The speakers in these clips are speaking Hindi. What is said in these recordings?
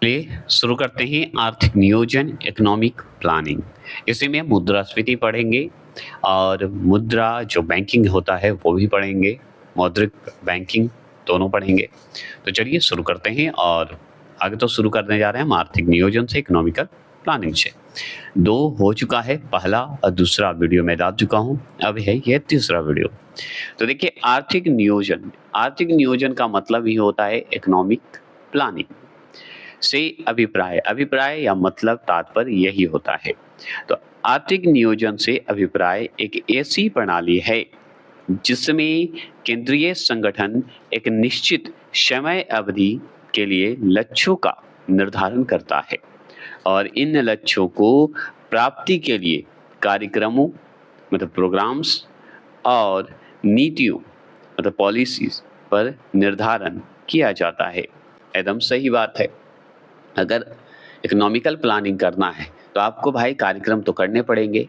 चलिए शुरू करते हैं आर्थिक नियोजन इकोनॉमिक प्लानिंग। इसी में मुद्रास्फीति पढ़ेंगे और मुद्रा जो बैंकिंग होता है वो भी पढ़ेंगे, मौद्रिक बैंकिंग दोनों पढ़ेंगे। तो चलिए शुरू करते हैं और आगे तो शुरू करने जा रहे हैं हम आर्थिक नियोजन से, इकोनॉमिकल प्लानिंग से। 2 हो चुका है, पहला और दूसरा वीडियो मैं डाल चुका हूँ, अब है ये तीसरा वीडियो। तो देखिए आर्थिक नियोजन का मतलब ही होता है इकोनॉमिक प्लानिंग से अभिप्राय या मतलब तात्पर्य यही होता है। तो आर्थिक नियोजन से अभिप्राय एक ऐसी प्रणाली है जिसमें केंद्रीय संगठन एक निश्चित समय अवधि के लिए लक्ष्यों का निर्धारण करता है और इन लक्ष्यों को प्राप्ति के लिए कार्यक्रमों मतलब प्रोग्राम्स और नीतियों मतलब पॉलिसीज पर निर्धारण किया जाता है। एकदम सही बात है। अगर इकोनॉमिकल प्लानिंग करना है तो आपको भाई कार्यक्रम तो करने पड़ेंगे,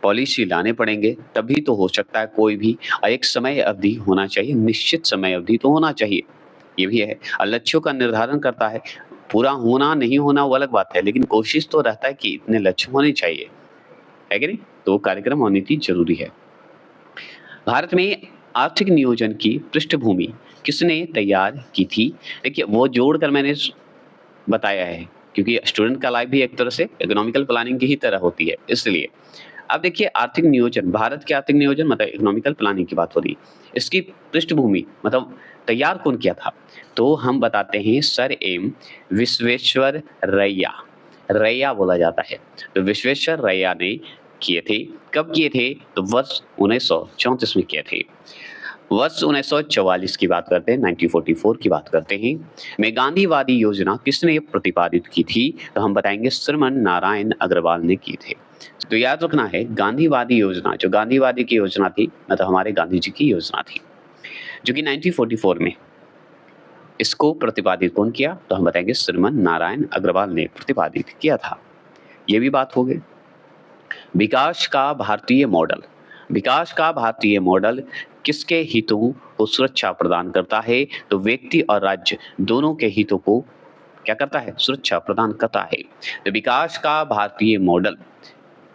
पॉलिसी लाने पड़ेंगे, तभी तो हो सकता है कोई भी। और एक समय अवधि होना चाहिए, निश्चित समय अवधि तो होना चाहिए, ये भी है। और लक्ष्यों का निर्धारण करता है, पूरा होना नहीं होना वो अलग बात है, लेकिन कोशिश तो रहता है कि इतने लक्ष्य होने चाहिए, है कि नहीं? तो कार्यक्रम होनी थी जरूरी है। भारत में आर्थिक नियोजन की पृष्ठभूमि किसने तैयार की थी? देखिए वो जोड़कर मैंने बताया है, क्योंकि स्टूडेंट का लाइफ भी एक तरह से इकोनॉमिकल प्लानिंग की ही तरह होती है, इसलिए। अब देखिए आर्थिक नियोजन, भारत के आर्थिक नियोजन मतलब इकोनॉमिकल प्लानिंग की बात हो रही है। इसकी पृष्ठभूमि मतलब तैयार कौन किया था? तो हम बताते हैं सर एम विश्वेश्वरैया, रैया बोला जाता है। तो विश्वेश्वरैया ने किए थे। कब किए थे? तो वर्ष 1934 में किए थे। वर्ष 1944 की बात करते हैं, 1944 की बात करते हैं। में गांधीवादी योजना किसने प्रतिपादित की थी? तो हम बताएंगे श्रीमन नारायण अग्रवाल ने की थे। तो याद रखना है गांधीवादी योजना, जो गांधीवादी की योजना थी मतलब हमारे गांधी जी की योजना थी, जो कि 1944 में। इसको प्रतिपादित कौन किया? तो हम बताएंगे श्रीमन नारायण अग्रवाल ने प्रतिपादित किया था। ये भी बात हो गई। विकास का भारतीय मॉडल, विकास का भारतीय मॉडल किसके हितों को सुरक्षा प्रदान करता है? तो व्यक्ति और राज्य दोनों के हितों को क्या करता है? सुरक्षा प्रदान करता है। तो विकास का भारतीय मॉडल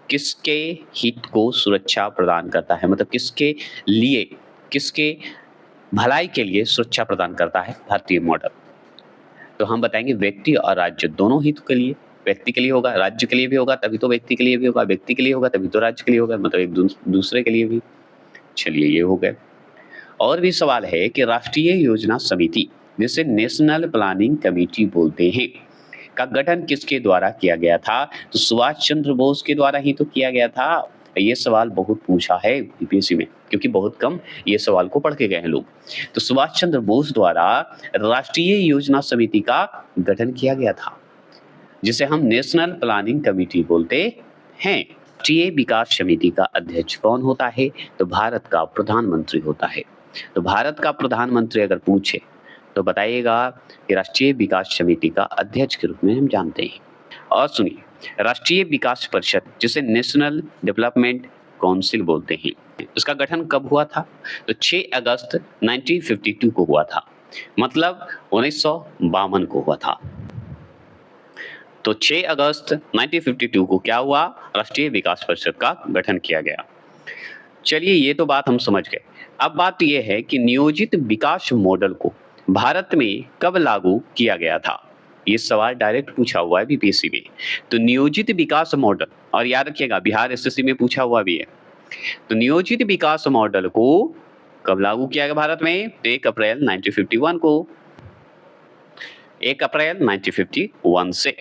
किसके हित को सुरक्षा प्रदान करता है, मतलब किसके लिए, किसके भलाई के लिए सुरक्षा प्रदान करता है भारतीय मॉडल? तो हम बताएंगे व्यक्ति और राज्य दोनों हित के लिए। व्यक्ति के लिए होगा, राज्य के लिए भी होगा, तभी तो व्यक्ति के लिए भी होगा, व्यक्ति के लिए होगा तभी तो राज्य के लिए होगा, मतलब एक दूसरे के लिए भी। चलिए ये हो गए। और भी सवाल है कि राष्ट्रीय योजना समिति, जिसे नेशनल प्लानिंग कमेटी बोलते हैं, का गठन किसके द्वारा किया गया था? तो सुभाष चंद्र बोस के द्वारा ही तो किया गया था। ये सवाल बहुत पूछा है यूपीएससी में, क्योंकि बहुत कम ये सवाल को पढ़ के गए हैं लोग। तो सुभाष चंद्र बोस द्वारा राष्ट्रीय योजना समिति का गठन किया गया था, जिसे हम नेशनल प्लानिंग कमेटी बोलते हैं। राष्ट्रीय विकास समिति का अध्यक्ष कौन होता है? तो भारत का प्रधानमंत्री होता है। तो भारत का प्रधानमंत्री अगर पूछे तो बताइएगा कि राष्ट्रीय विकास समिति का अध्यक्ष के रूप में हम जानते हैं। और सुनिए, राष्ट्रीय विकास परिषद, जिसे नेशनल डेवलपमेंट काउंसिल बोलते हैं, उसका गठन कब हुआ था? तो 6 अगस्त 1952 को हुआ था, मतलब 1952 को हुआ था। तो 6 अगस्त 1952 को क्या हुआ? राष्ट्रीय विकास परिषद का गठन किया गया। चलिए ये तो बात हम समझ गए। अब बात यह है कि नियोजित विकास मॉडल को भारत में कब लागू किया गया था? ये सवाल डायरेक्ट पूछा हुआ है बीपीएससी में। तो नियोजित विकास मॉडल, और याद रखिएगा बिहार एसएससी में पूछा हुआ भी है। तो नियोजित विकास मॉडल को कब लागू किया गया भारत में? 1 अप्रैल 1951 को। 1 अप्रैल 1951 से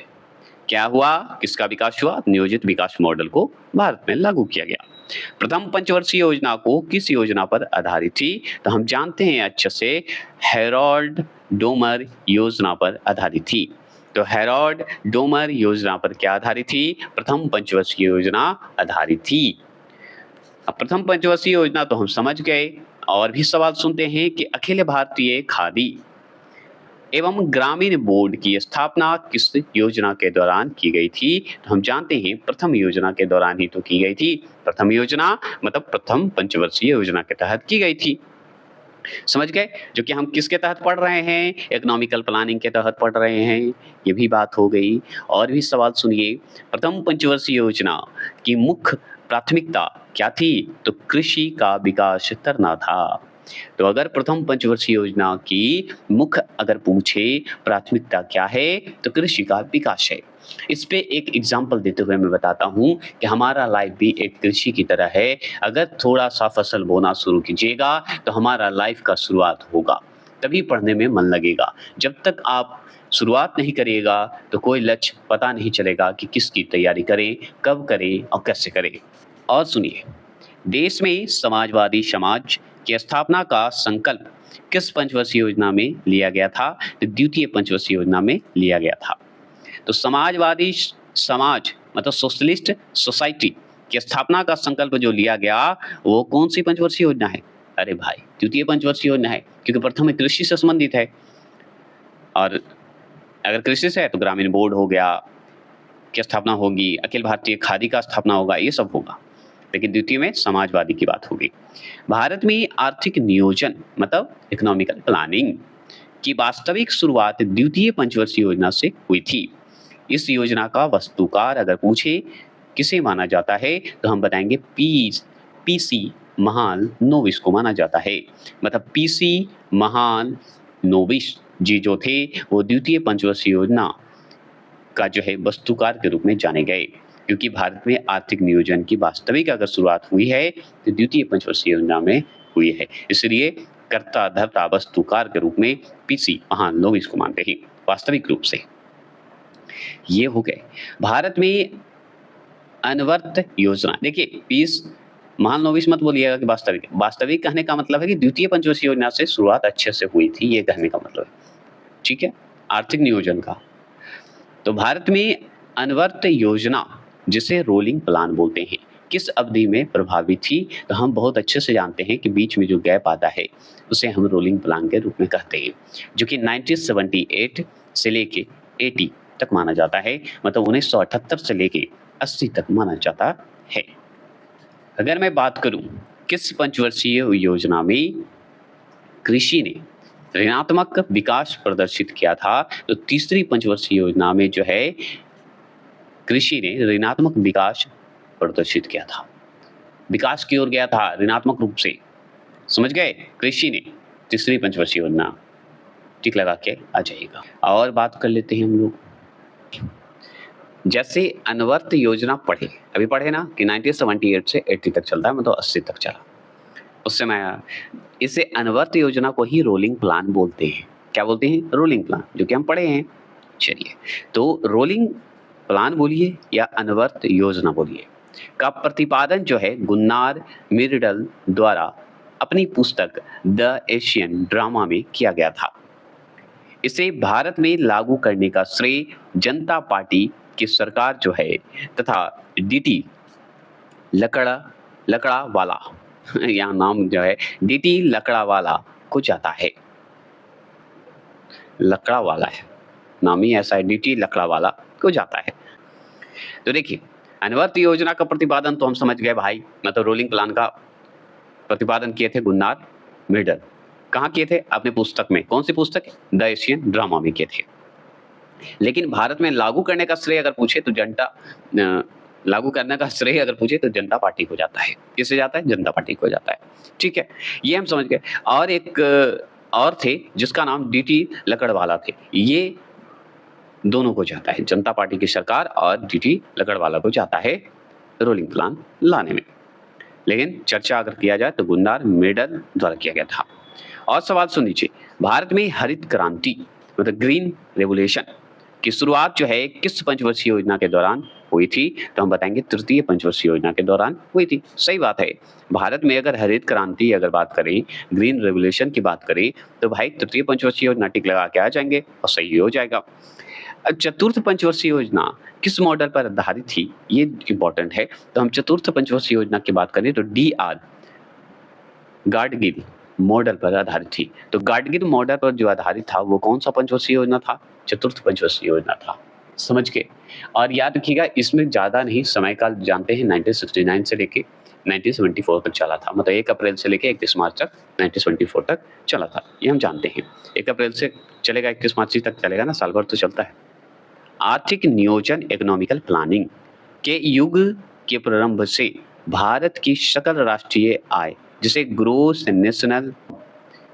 क्या हुआ? किसका विकास हुआ? नियोजित विकास मॉडल को भारत में लागू किया गया। प्रथम पंचवर्षीय योजना को किस योजना पर आधारित थी? तो हम जानते हैं अच्छे से, हेरोल्ड डोमर योजना पर आधारित थी। तो हेरोल्ड डोमर योजना पर क्या आधारित थी? प्रथम पंचवर्षीय योजना आधारित थी। अब प्रथम पंचवर्षीय योजना तो हम समझ गए। और भी सवाल सुनते हैं कि अखिल भारतीय खादी एवं ग्रामीण बोर्ड की स्थापना किस योजना के दौरान की गई थी? तो हम जानते हैं प्रथम योजना के दौरान ही तो की गई थी। प्रथम योजना मतलब प्रथम पंचवर्षीय योजना के तहत की गई थी। समझ गए? जो कि हम किसके तहत पढ़ रहे हैं? इकोनॉमिकल प्लानिंग के तहत पढ़ रहे हैं। ये भी बात हो गई। और भी सवाल सुनिए। प्रथम पंचवर्षीय योजना की मुख्य प्राथमिकता क्या थी? तो कृषि का विकास करना था। तो अगर प्रथम पंचवर्षीय योजना की मुख्य अगर पूछे प्राथमिकता क्या है? तो कृषि का विकास है। इस पे एक एग्ज़ाम्पल देते हुए मैं बताता हूँ कि हमारा लाइफ़ भी एक कृषि की तरह है। अगर थोड़ा-सा फसल बोना शुरू कीजिएगा, तो हमारा लाइफ़ का शुरुआत होगा। तभी पढ़ने में मन लगेगा। जब तक आप शुरुआत नहीं करिएगा, तो कोई लक्ष्य पता नहीं चलेगा कि किसकी तैयारी करें, कब करें और कैसे करें। और सुनिए, देश में समाजवादी समाज की स्थापना का संकल्प किस पंचवर्षीय योजना में लिया गया था? तो द्वितीय पंचवर्षीय योजना में लिया गया था। तो समाजवादी समाज मतलब सोशलिस्ट सोसाइटी की स्थापना का संकल्प जो लिया गया, वो कौन-सी पंचवर्षीय योजना है? अरे भाई, द्वितीय पंचवर्षीय योजना है, क्योंकि प्रथम में कृषि से संबंधित है। और अगर कृषि से है तो ग्रामीण बोर्ड हो गया, की स्थापना होगी, अखिल भारतीय खादी का स्थापना होगा, ये सब होगा। लेकिन द्वितीय में समाजवादी की बात होगी। भारत में आर्थिक नियोजन मतलब इकोनॉमिकल प्लानिंग की वास्तविक शुरुआत द्वितीय पंचवर्षीय योजना से हुई थी। इस योजना का वस्तुकार अगर पूछे किसे माना जाता है, तो हम बताएँगे पीसी महालनोबिस को माना जाता है। मतलब पीसी महालनोबिस जी जो थे, वो द्वितीय पंचवर्षीय योजना का जो है वस्तुकार के रूप में जाने गए। क्योंकि भारत में आर्थिक नियोजन की वास्तविक अगर शुरुआत हुई है, तो द्वितीय पंचवर्षीय योजना में हुई है। इसलिए कर्ता, धर्ता, वस्तुकार के रूप में पीसी महालनोबिस को मानते हैं, वास्तविक रूप से। ये हो गए। भारत में अनवर्त योजना, देखिए पीस महालनोबिस मत बोलिएगा कि वास्तविक। वास्तविक कहने का मतलब है कि द्वितीय पंचवर्षीय योजना से शुरुआत अच्छे से हुई थी, ये कहने का मतलब है। ठीक है? आर्थिक नियोजन का। तो भारत में अनवर्त योजना, जिसे रोलिंग प्लान बोलते हैं, किस अवधि में प्रभावी थी? तो हम बहुत अच्छे से जानते हैं कि बीच में जो गैप आता है, उसे हम रोलिंग प्लान के रूप में कहते हैं, जो कि 1978 से लेके 80 तक माना जाता है। मतलब 1978 से लेके 80 तक माना जाता है। अगर मैं बात करूं किस पंचवर्षीय योजना में कृषि ने ऋणात्मक विकास प्रदर्शित किया था, तो तीसरी पंचवर्षीय योजना में जो है कृषि ने ऋणात्मक विकास प्रदर्शित किया था। विकास की ओर गया था ऋणात्मक रूप से। समझ गए? कृषि ने तीसरी पंचवर्षीय योजना, टिक लगा के आ जाइएगा। और बात कर लेते हैं हम लोग, जैसे अनवर्त योजना पढ़े, अभी पढ़े ना कि 1978 से 80 तक चलता है, मतलब 80 तक चला। उस समय इसे अनवर्त योजना को ही रोलिंग प्लान बोलते हैं। क्या बोलते हैं? रोलिंग प्लान, जो कि हम पढ़े हैं। चलिए, तो रोलिंग प्लान बोलिए या अनवर्त योजना बोलिए का प्रतिपादन जो है गुन्नार मिर्डल द्वारा अपनी पुस्तक द एशियन ड्रामा में किया गया था। इसे भारत में लागू करने का श्रेय जनता पार्टी की सरकार जो है तथा डीटी लकड़ावाला यहाँ नाम जो है डीटी लकड़ावाला को जाता है। लकड़ावाला है, नाम ही ऐसा है, डीटी लकड़ावाला को जाता है। तो देखिए, अनवर्त योजना का प्रतिपादन तो हम समझ गए भाई, मतलब रोलिंग प्लान का प्रतिपादन किए थे गुन्नार मिर्डल। कहाँ किए थे? अपने पुस्तक में। कौन सी पुस्तक है? द एशियन ड्रामा में किए थे। लेकिन भारत में लागू करने का श्रेय अगर पूछे तो लागू करने का श्रेय अगर पूछे तो जनता पार्टी को जाता है। किससे जाता है? जनता पार्टी को जाता है। ठीक है, ये हम समझ गए। और एक और थे जिसका नाम डीटी लकड़वाला थे। ये दोनों को जाता है, जनता पार्टी की सरकार और डीटी लकड़वाला को जाता है रोलिंग प्लान लाने में। लेकिन चर्चा अगर किया जाए तो गुन्नार मिर्डल द्वारा किया गया था। और सवाल सुन लीजिए, भारत में हरित क्रांति मतलब ग्रीन रेवोल्यूशन की शुरुआत जो है किस पंचवर्षीय योजना के दौरान हुई थी? तो हम बताएंगे तृतीय पंचवर्षीय योजना के दौरान हुई थी। सही बात है। भारत में अगर हरित क्रांति अगर बात करें, ग्रीन रेवोल्यूशन की बात करें, तो भाई तृतीय पंचवर्षीय योजना टिक लगा के आ जाएंगे और सही हो जाएगा। चतुर्थ पंचवर्षीय योजना किस मॉडल पर आधारित थी? ये इंपॉर्टेंट है। तो हम चतुर्थ पंचवर्षीय योजना की बात करें तो डीआर गाडगिल मॉडल पर आधारित थी। तो गाडगिल मॉडल पर जो आधारित था वो कौन सा पंचवर्षीय योजना था? चतुर्थ पंचवर्षीय योजना था। समझ के। और याद रखिएगा, इसमें ज़्यादा नहीं समय काल जानते हैं, 1969 से लेके 1974 तक चला था। मतलब 1 अप्रैल से लेके 31 मार्च तक 1974 तक चला था, ये हम जानते हैं। 1 अप्रैल से चलेगा, 31 मार्च ही तक चलेगा ना, साल भर तो चलता है। आर्थिक नियोजन इकोनॉमिकल प्लानिंग के युग के प्रारंभ से भारत की सकल राष्ट्रीय आय, जिसे ग्रोस नेशनल,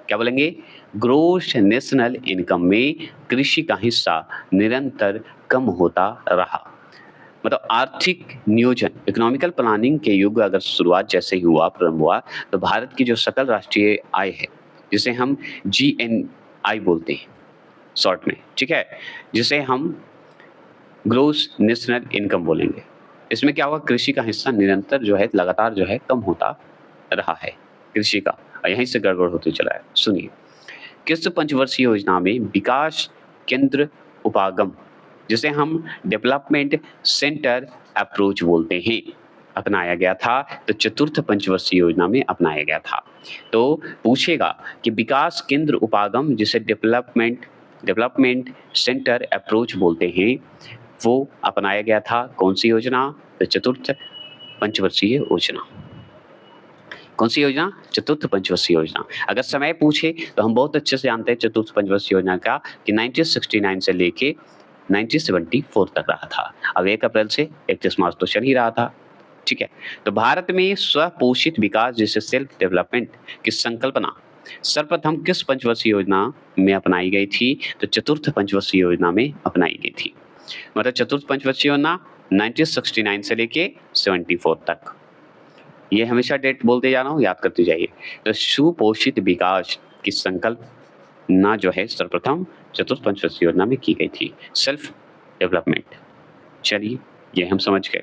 क्या बोलेंगे, ग्रोस नेशनल इनकम में कृषि का हिस्सा निरंतर कम होता रहा। मतलब आर्थिक नियोजन इकोनॉमिकल प्लानिंग के युग अगर शुरुआत जैसे ही हुआ, प्रारंभ हुआ, तो भारत की जो सकल राष्ट्रीय आय है, जिसे हम जीएनआई बोलते हैं शॉर्ट में, ठीक है, जिसे हम ग्रोस नेशनल इनकम बोलेंगे। इसमें क्या हुआ, कृषि का हिस्सा निरंतर जो है, लगातार जो है, कम होता रहा है कृषि का, और यहीं से गड़बड़ होते चला है। सुनिए, किस पंचवर्षीय योजना में विकास केंद्र उपागम, जिसे हम डेवलपमेंट सेंटर अप्रोच बोलते हैं, अपनाया गया था? तो चतुर्थ पंचवर्षीय योजना में अपनाया गया था। तो पूछेगा कि विकास केंद्र उपागम, जिसे डेवलपमेंट सेंटर अप्रोच बोलते हैं, वो अपनाया गया था कौन सी योजना? तो चतुर्थ पंचवर्षीय योजना। कौन सी योजना? चतुर्थ पंचवर्षीय योजना। अगर समय पूछे तो हम बहुत अच्छे से जानते हैं चतुर्थ पंचवर्षीय योजना का, कि 1969 से लेके 1974 तक रहा था। अब 1 अप्रैल से 31 मार्च तो चल ही रहा था, ठीक है। तो भारत में स्वपोषित विकास, जैसे सेल्फ डेवलपमेंट की संकल्पना सर्वप्रथम किस पंचवर्षीय योजना में अपनाई गई थी? तो चतुर्थ पंचवर्षीय योजना में अपनाई गई थी। मतलब चतुर्थ पंचवर्षीय योजना 1969 से लेके 74 तक, ये हमेशा डेट बोलते जा रहा हूँ, याद करते जाइए। तो सुपोषित विकास की संकल्पना जो है सर्वप्रथम चतुर्थ पंचवर्षीय योजना में की गई थी, सेल्फ डेवलपमेंट। चलिए, ये हम समझ गए।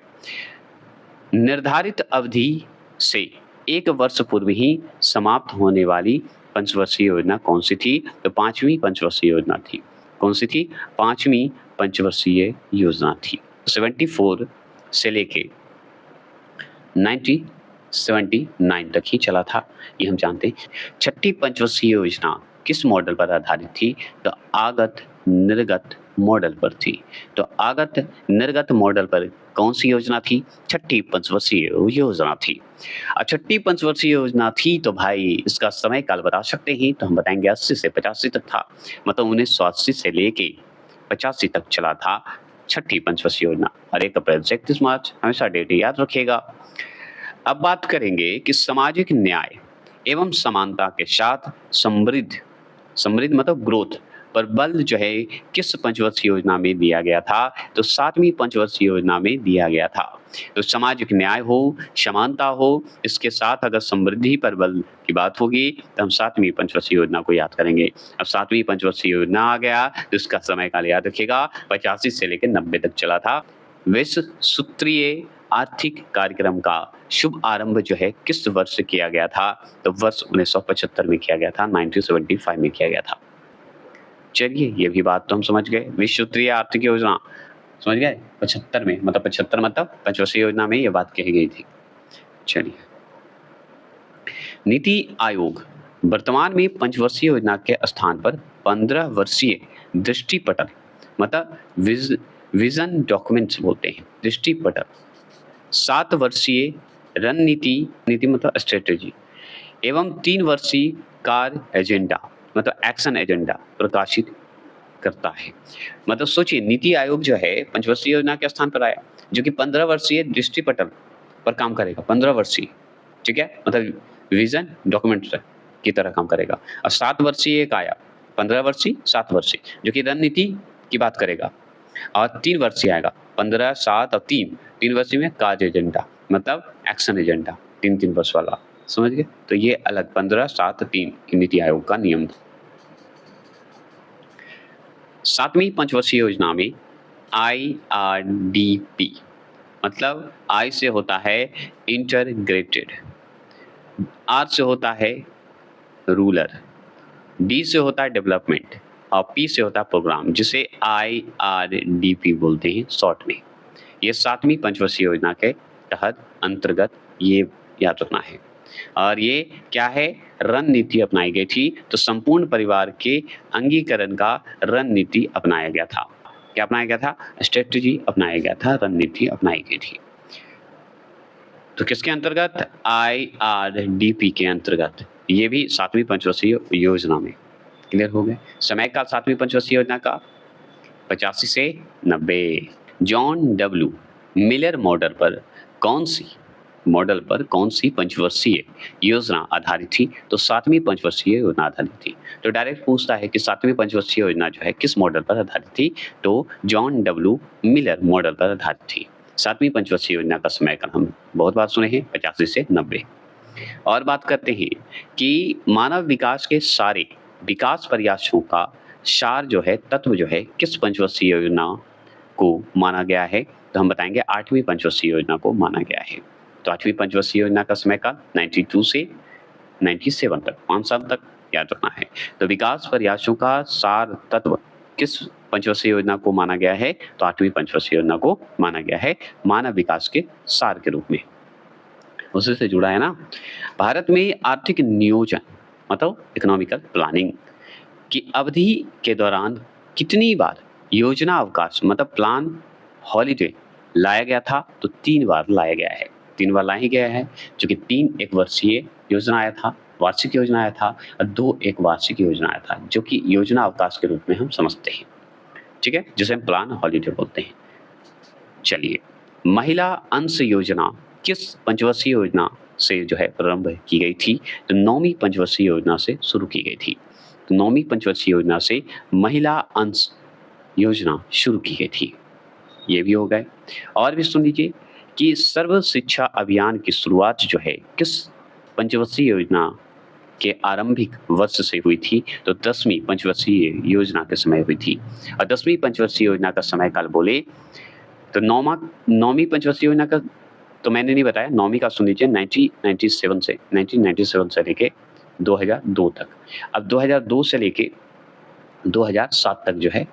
निर्धारित अवधि से 1 वर्ष पूर्व ही समाप्त होने वाली पंचवर्षीय योजना कौन सी थी? तो 5वीं पंचवर्षीय योजना थी। कौन सी थी? 5वीं पंचवर्षीय योजना थी। 74 से लेके 1979 तक ही चला था, ये हम जानते हैं। छठी पंचवर्षीय योजना किस मॉडल पर आधारित थी? तो आगत निर्गत मॉडल पर थी। तो आगत निर्गत मॉडल पर कौन सी योजना थी? छठी पंचवर्षीय योजना थी। छठी पंचवर्षीय योजना थी, तो भाई इसका समय काल बता सकते हैं? तो हम बताएंगे 80 से 85 तक था। मतलब 1980 से लेके 85 तक चला था छठी पंचवर्षीय योजना, और 1 अप्रैल से 31 मार्च, हमेशा डेट याद रखिएगा। अब बात करेंगे कि सामाजिक न्याय एवं समानता के साथ समृद्ध मतलब ग्रोथ पर बल जो है किस पंचवर्षीय योजना में दिया गया था? तो 7वीं पंचवर्षीय योजना में दिया गया था। तो सामाजिक न्याय हो, समानता हो, इसके साथ अगर समृद्धि पर बल की बात होगी तो हम 7वीं पंचवर्षीय योजना को याद करेंगे। अब 7वीं पंचवर्षीय योजना आ गया तो इसका समय काल याद रखिएगा, 85 से लेकर 90 तक चला था। विश्व सूत्रीय आर्थिक कार्यक्रम का शुभ आरंभ जो है किस वर्ष किया गया था? तो वर्ष 1975 में किया गया था, 1975 में किया गया था। चलिए, ये भी बात तो हम समझ गए। विश्व सूत्रीय आर्थिक योजना समझ गए, 75 में, मतलब 75 मतलब पंचवर्षीय योजना में ये बात कही गई थी। चलिए, नीति आयोग वर्तमान में पंचवर्षीय योजना के स्थान पर 15 वर्षीय दृष्टिपटल मतलब विजन डॉक्यूमेंट्स बोलते हैं, दृष्टिपटल, 7 वर्षीय रणनीति मतलब स्ट्रेटेजी एवं 3 वर्षीय कार्य एजेंडा मतलब एक्शन एजेंडा प्रकाशित करता है। मतलब सोचिए, नीति आयोग जो है पंचवर्षीय योजना के स्थान पर आया, जो कि 15 वर्षीय दृष्टिपटल पर काम करेगा, 15 वर्षीय, ठीक है, मतलब विजन डॉक्यूमेंट की तरह काम करेगा। और 7 वर्षीय एक आया, 15 वर्षीय 7 वर्षीय, जो कि रणनीति की बात करेगा। और 3 वर्षीय आएगा, 15 7 और 3 वर्षीय में कार्य एजेंडा मतलब एक्शन एजेंडा, 3 वर्ष वाला, समझ गए। तो ये अलग 15 7 3 नीति आयोग का नियम था। 7वीं पंचवर्षीय योजना में IRDP मतलब आई से होता है इंटरग्रेटेड, आर से होता है रूरल, डी से होता है डेवलपमेंट और पी से होता है प्रोग्राम, जिसे IRDP बोलते हैं शॉर्ट में। ये 7वीं पंचवर्षीय योजना के तहत अंतर्गत ये याद रखना है। और ये क्या है? रणनीति अपनाई गई थी। तो संपूर्ण परिवार के अंगीकरण का रणनीति अपनाया गया था। क्या अपनाया गया था? स्ट्रेटजी अपनाया गया था, रणनीति अपनाई गई थी। तो किसके अंतर्गत? आईआरडीपी के अंतर्गत। ये भी 7वीं पंचवर्षीय योजना में। क्लियर हो गए? समय काल 7वीं पंचवर्षीय योजना का 85 से 90। जॉन डब्ल्यू मिलर मॉडल पर कौन सी पंचवर्षीय योजना आधारित थी? तो 7वीं पंचवर्षीय योजना आधारित थी। तो डायरेक्ट पूछता है कि 7वीं पंचवर्षीय योजना जो है किस मॉडल पर आधारित थी? तो जॉन डब्ल्यू मिलर मॉडल पर आधारित थी। 7वीं पंचवर्षीय योजना का समयकाल हम बहुत बार सुने हैं, 85 से 90। और बात करते हैं कि मानव विकास के सारे विकास प्रयासों का सार जो है, तत्व जो है, किस पंचवर्षीय योजना को माना गया है? तो हम बताएंगे 8वीं पंचवर्षीय योजना को माना गया है। तो 8वीं पंचवर्षीय योजना का समयकाल 92 से 97 तक, 5 साल तक याद रखना है। तो विकास प्रयासों का सार तत्व किस पंचवर्षीय योजना को माना गया है? तो 8वीं पंचवर्षीय योजना को माना गया है मानव विकास के सार के रूप में। उसी से जुड़ा है ना। भारत में आर्थिक नियोजन मतलब इकोनॉमिकल प्लानिंग की अवधि के दौरान कितनी बार योजना अवकाश मतलब प्लान हॉलिडे लाया गया था? तो 3 बार लाया गया है। 3 बार लाया गया है, जो कि 3 एक वर्षीय योजना आया था, वार्षिक योजना आया था, और 2 एक वार्षिक योजना आया था, जो कि योजना अवकाश के रूप में हम समझते हैं। ठीक है, जिसे हम प्लान हॉलिडे बोलते हैं। चलिए, महिला अंश योजना किस पंचवर्षीय योजना से जो है प्रारंभ की गई थी? तो 9वीं पंचवर्षीय योजना से शुरू की गई थी। तो 9वीं पंचवर्षीय योजना से महिला अंश योजना शुरू की गई थी। ये भी हो गए। और भी सुन लीजिए कि सर्व शिक्षा अभियान की शुरुआत जो है किस पंचवर्षीय योजना के आरंभिक वर्ष से हुई थी? तो 10वीं पंचवर्षीय योजना के समय हुई थी। और 10वीं पंचवर्षीय योजना का समय काल बोले तो 9वीं पंचवर्षीय योजना का तो मैंने नहीं बताया। 9वीं का सुन लीजिए 1997 से लेके 2002 तक। अब 2002 से लेके 2007 तक जो है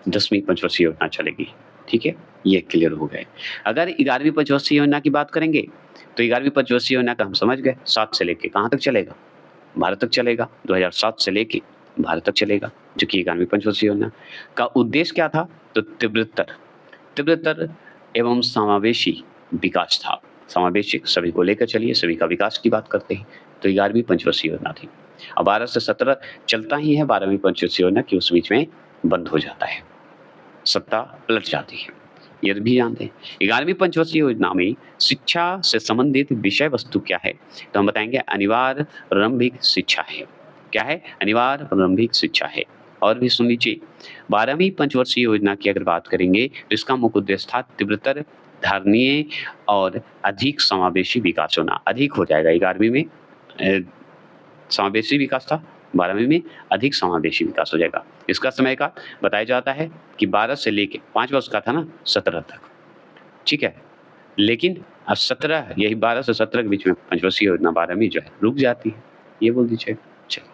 10वीं पंचवर्षीय योजना चलेगी। ठीक है, ये क्लियर हो गए। अगर 11वीं पंचवर्षीय योजना की बात करेंगे तो 11वीं पंचवर्षीय योजना का हम समझ गए 7 से लेके कहाँ तक चलेगा? भारत तक चलेगा। 2007 से लेके भारत तक चलेगा, जो कि 11वीं पंचवर्षीय योजना का उद्देश्य क्या था? तो तीव्रतर एवं समावेशी विकास था। समावेशी सभी को लेकर चलिए, सभी का विकास की बात करते हैं। तो 11वीं पंचवर्षीय योजना थी। अब 12 से 17 चलता ही है 12वीं पंचवर्षीय योजना की, उस बीच में बंद हो जाता है, सत्ता पलट जाती है। ये भी जानते हैं। 11वीं पंचवर्षीय योजना में शिक्षा से संबंधित विषय वस्तु क्या है? तो हम बताएंगे अनिवार्य प्रारंभिक शिक्षा है। क्या है? अनिवार्य प्रारंभिक शिक्षा है। और भी सुन लीजिए, 12वीं पंचवर्षीय योजना की अगर बात करेंगे तो इसका मुख्य उद्देश्य था तीव्रतर, धारणीय और अधिक समावेशी विकास होना। अधिक हो जाएगा 11वीं में समावेशी विकास था, 12वीं में अधिक समावेशी विकास हो जाएगा। इसका समय का बताया जाता है कि 12 से लेके 5 वर्ष का था ना, 17 तक। ठीक है, लेकिन अब 17 यही 12 से 17 के बीच में पंचवर्षीय योजना 12वीं जो है रुक जाती है। ये बोल दीजिए। चलिए,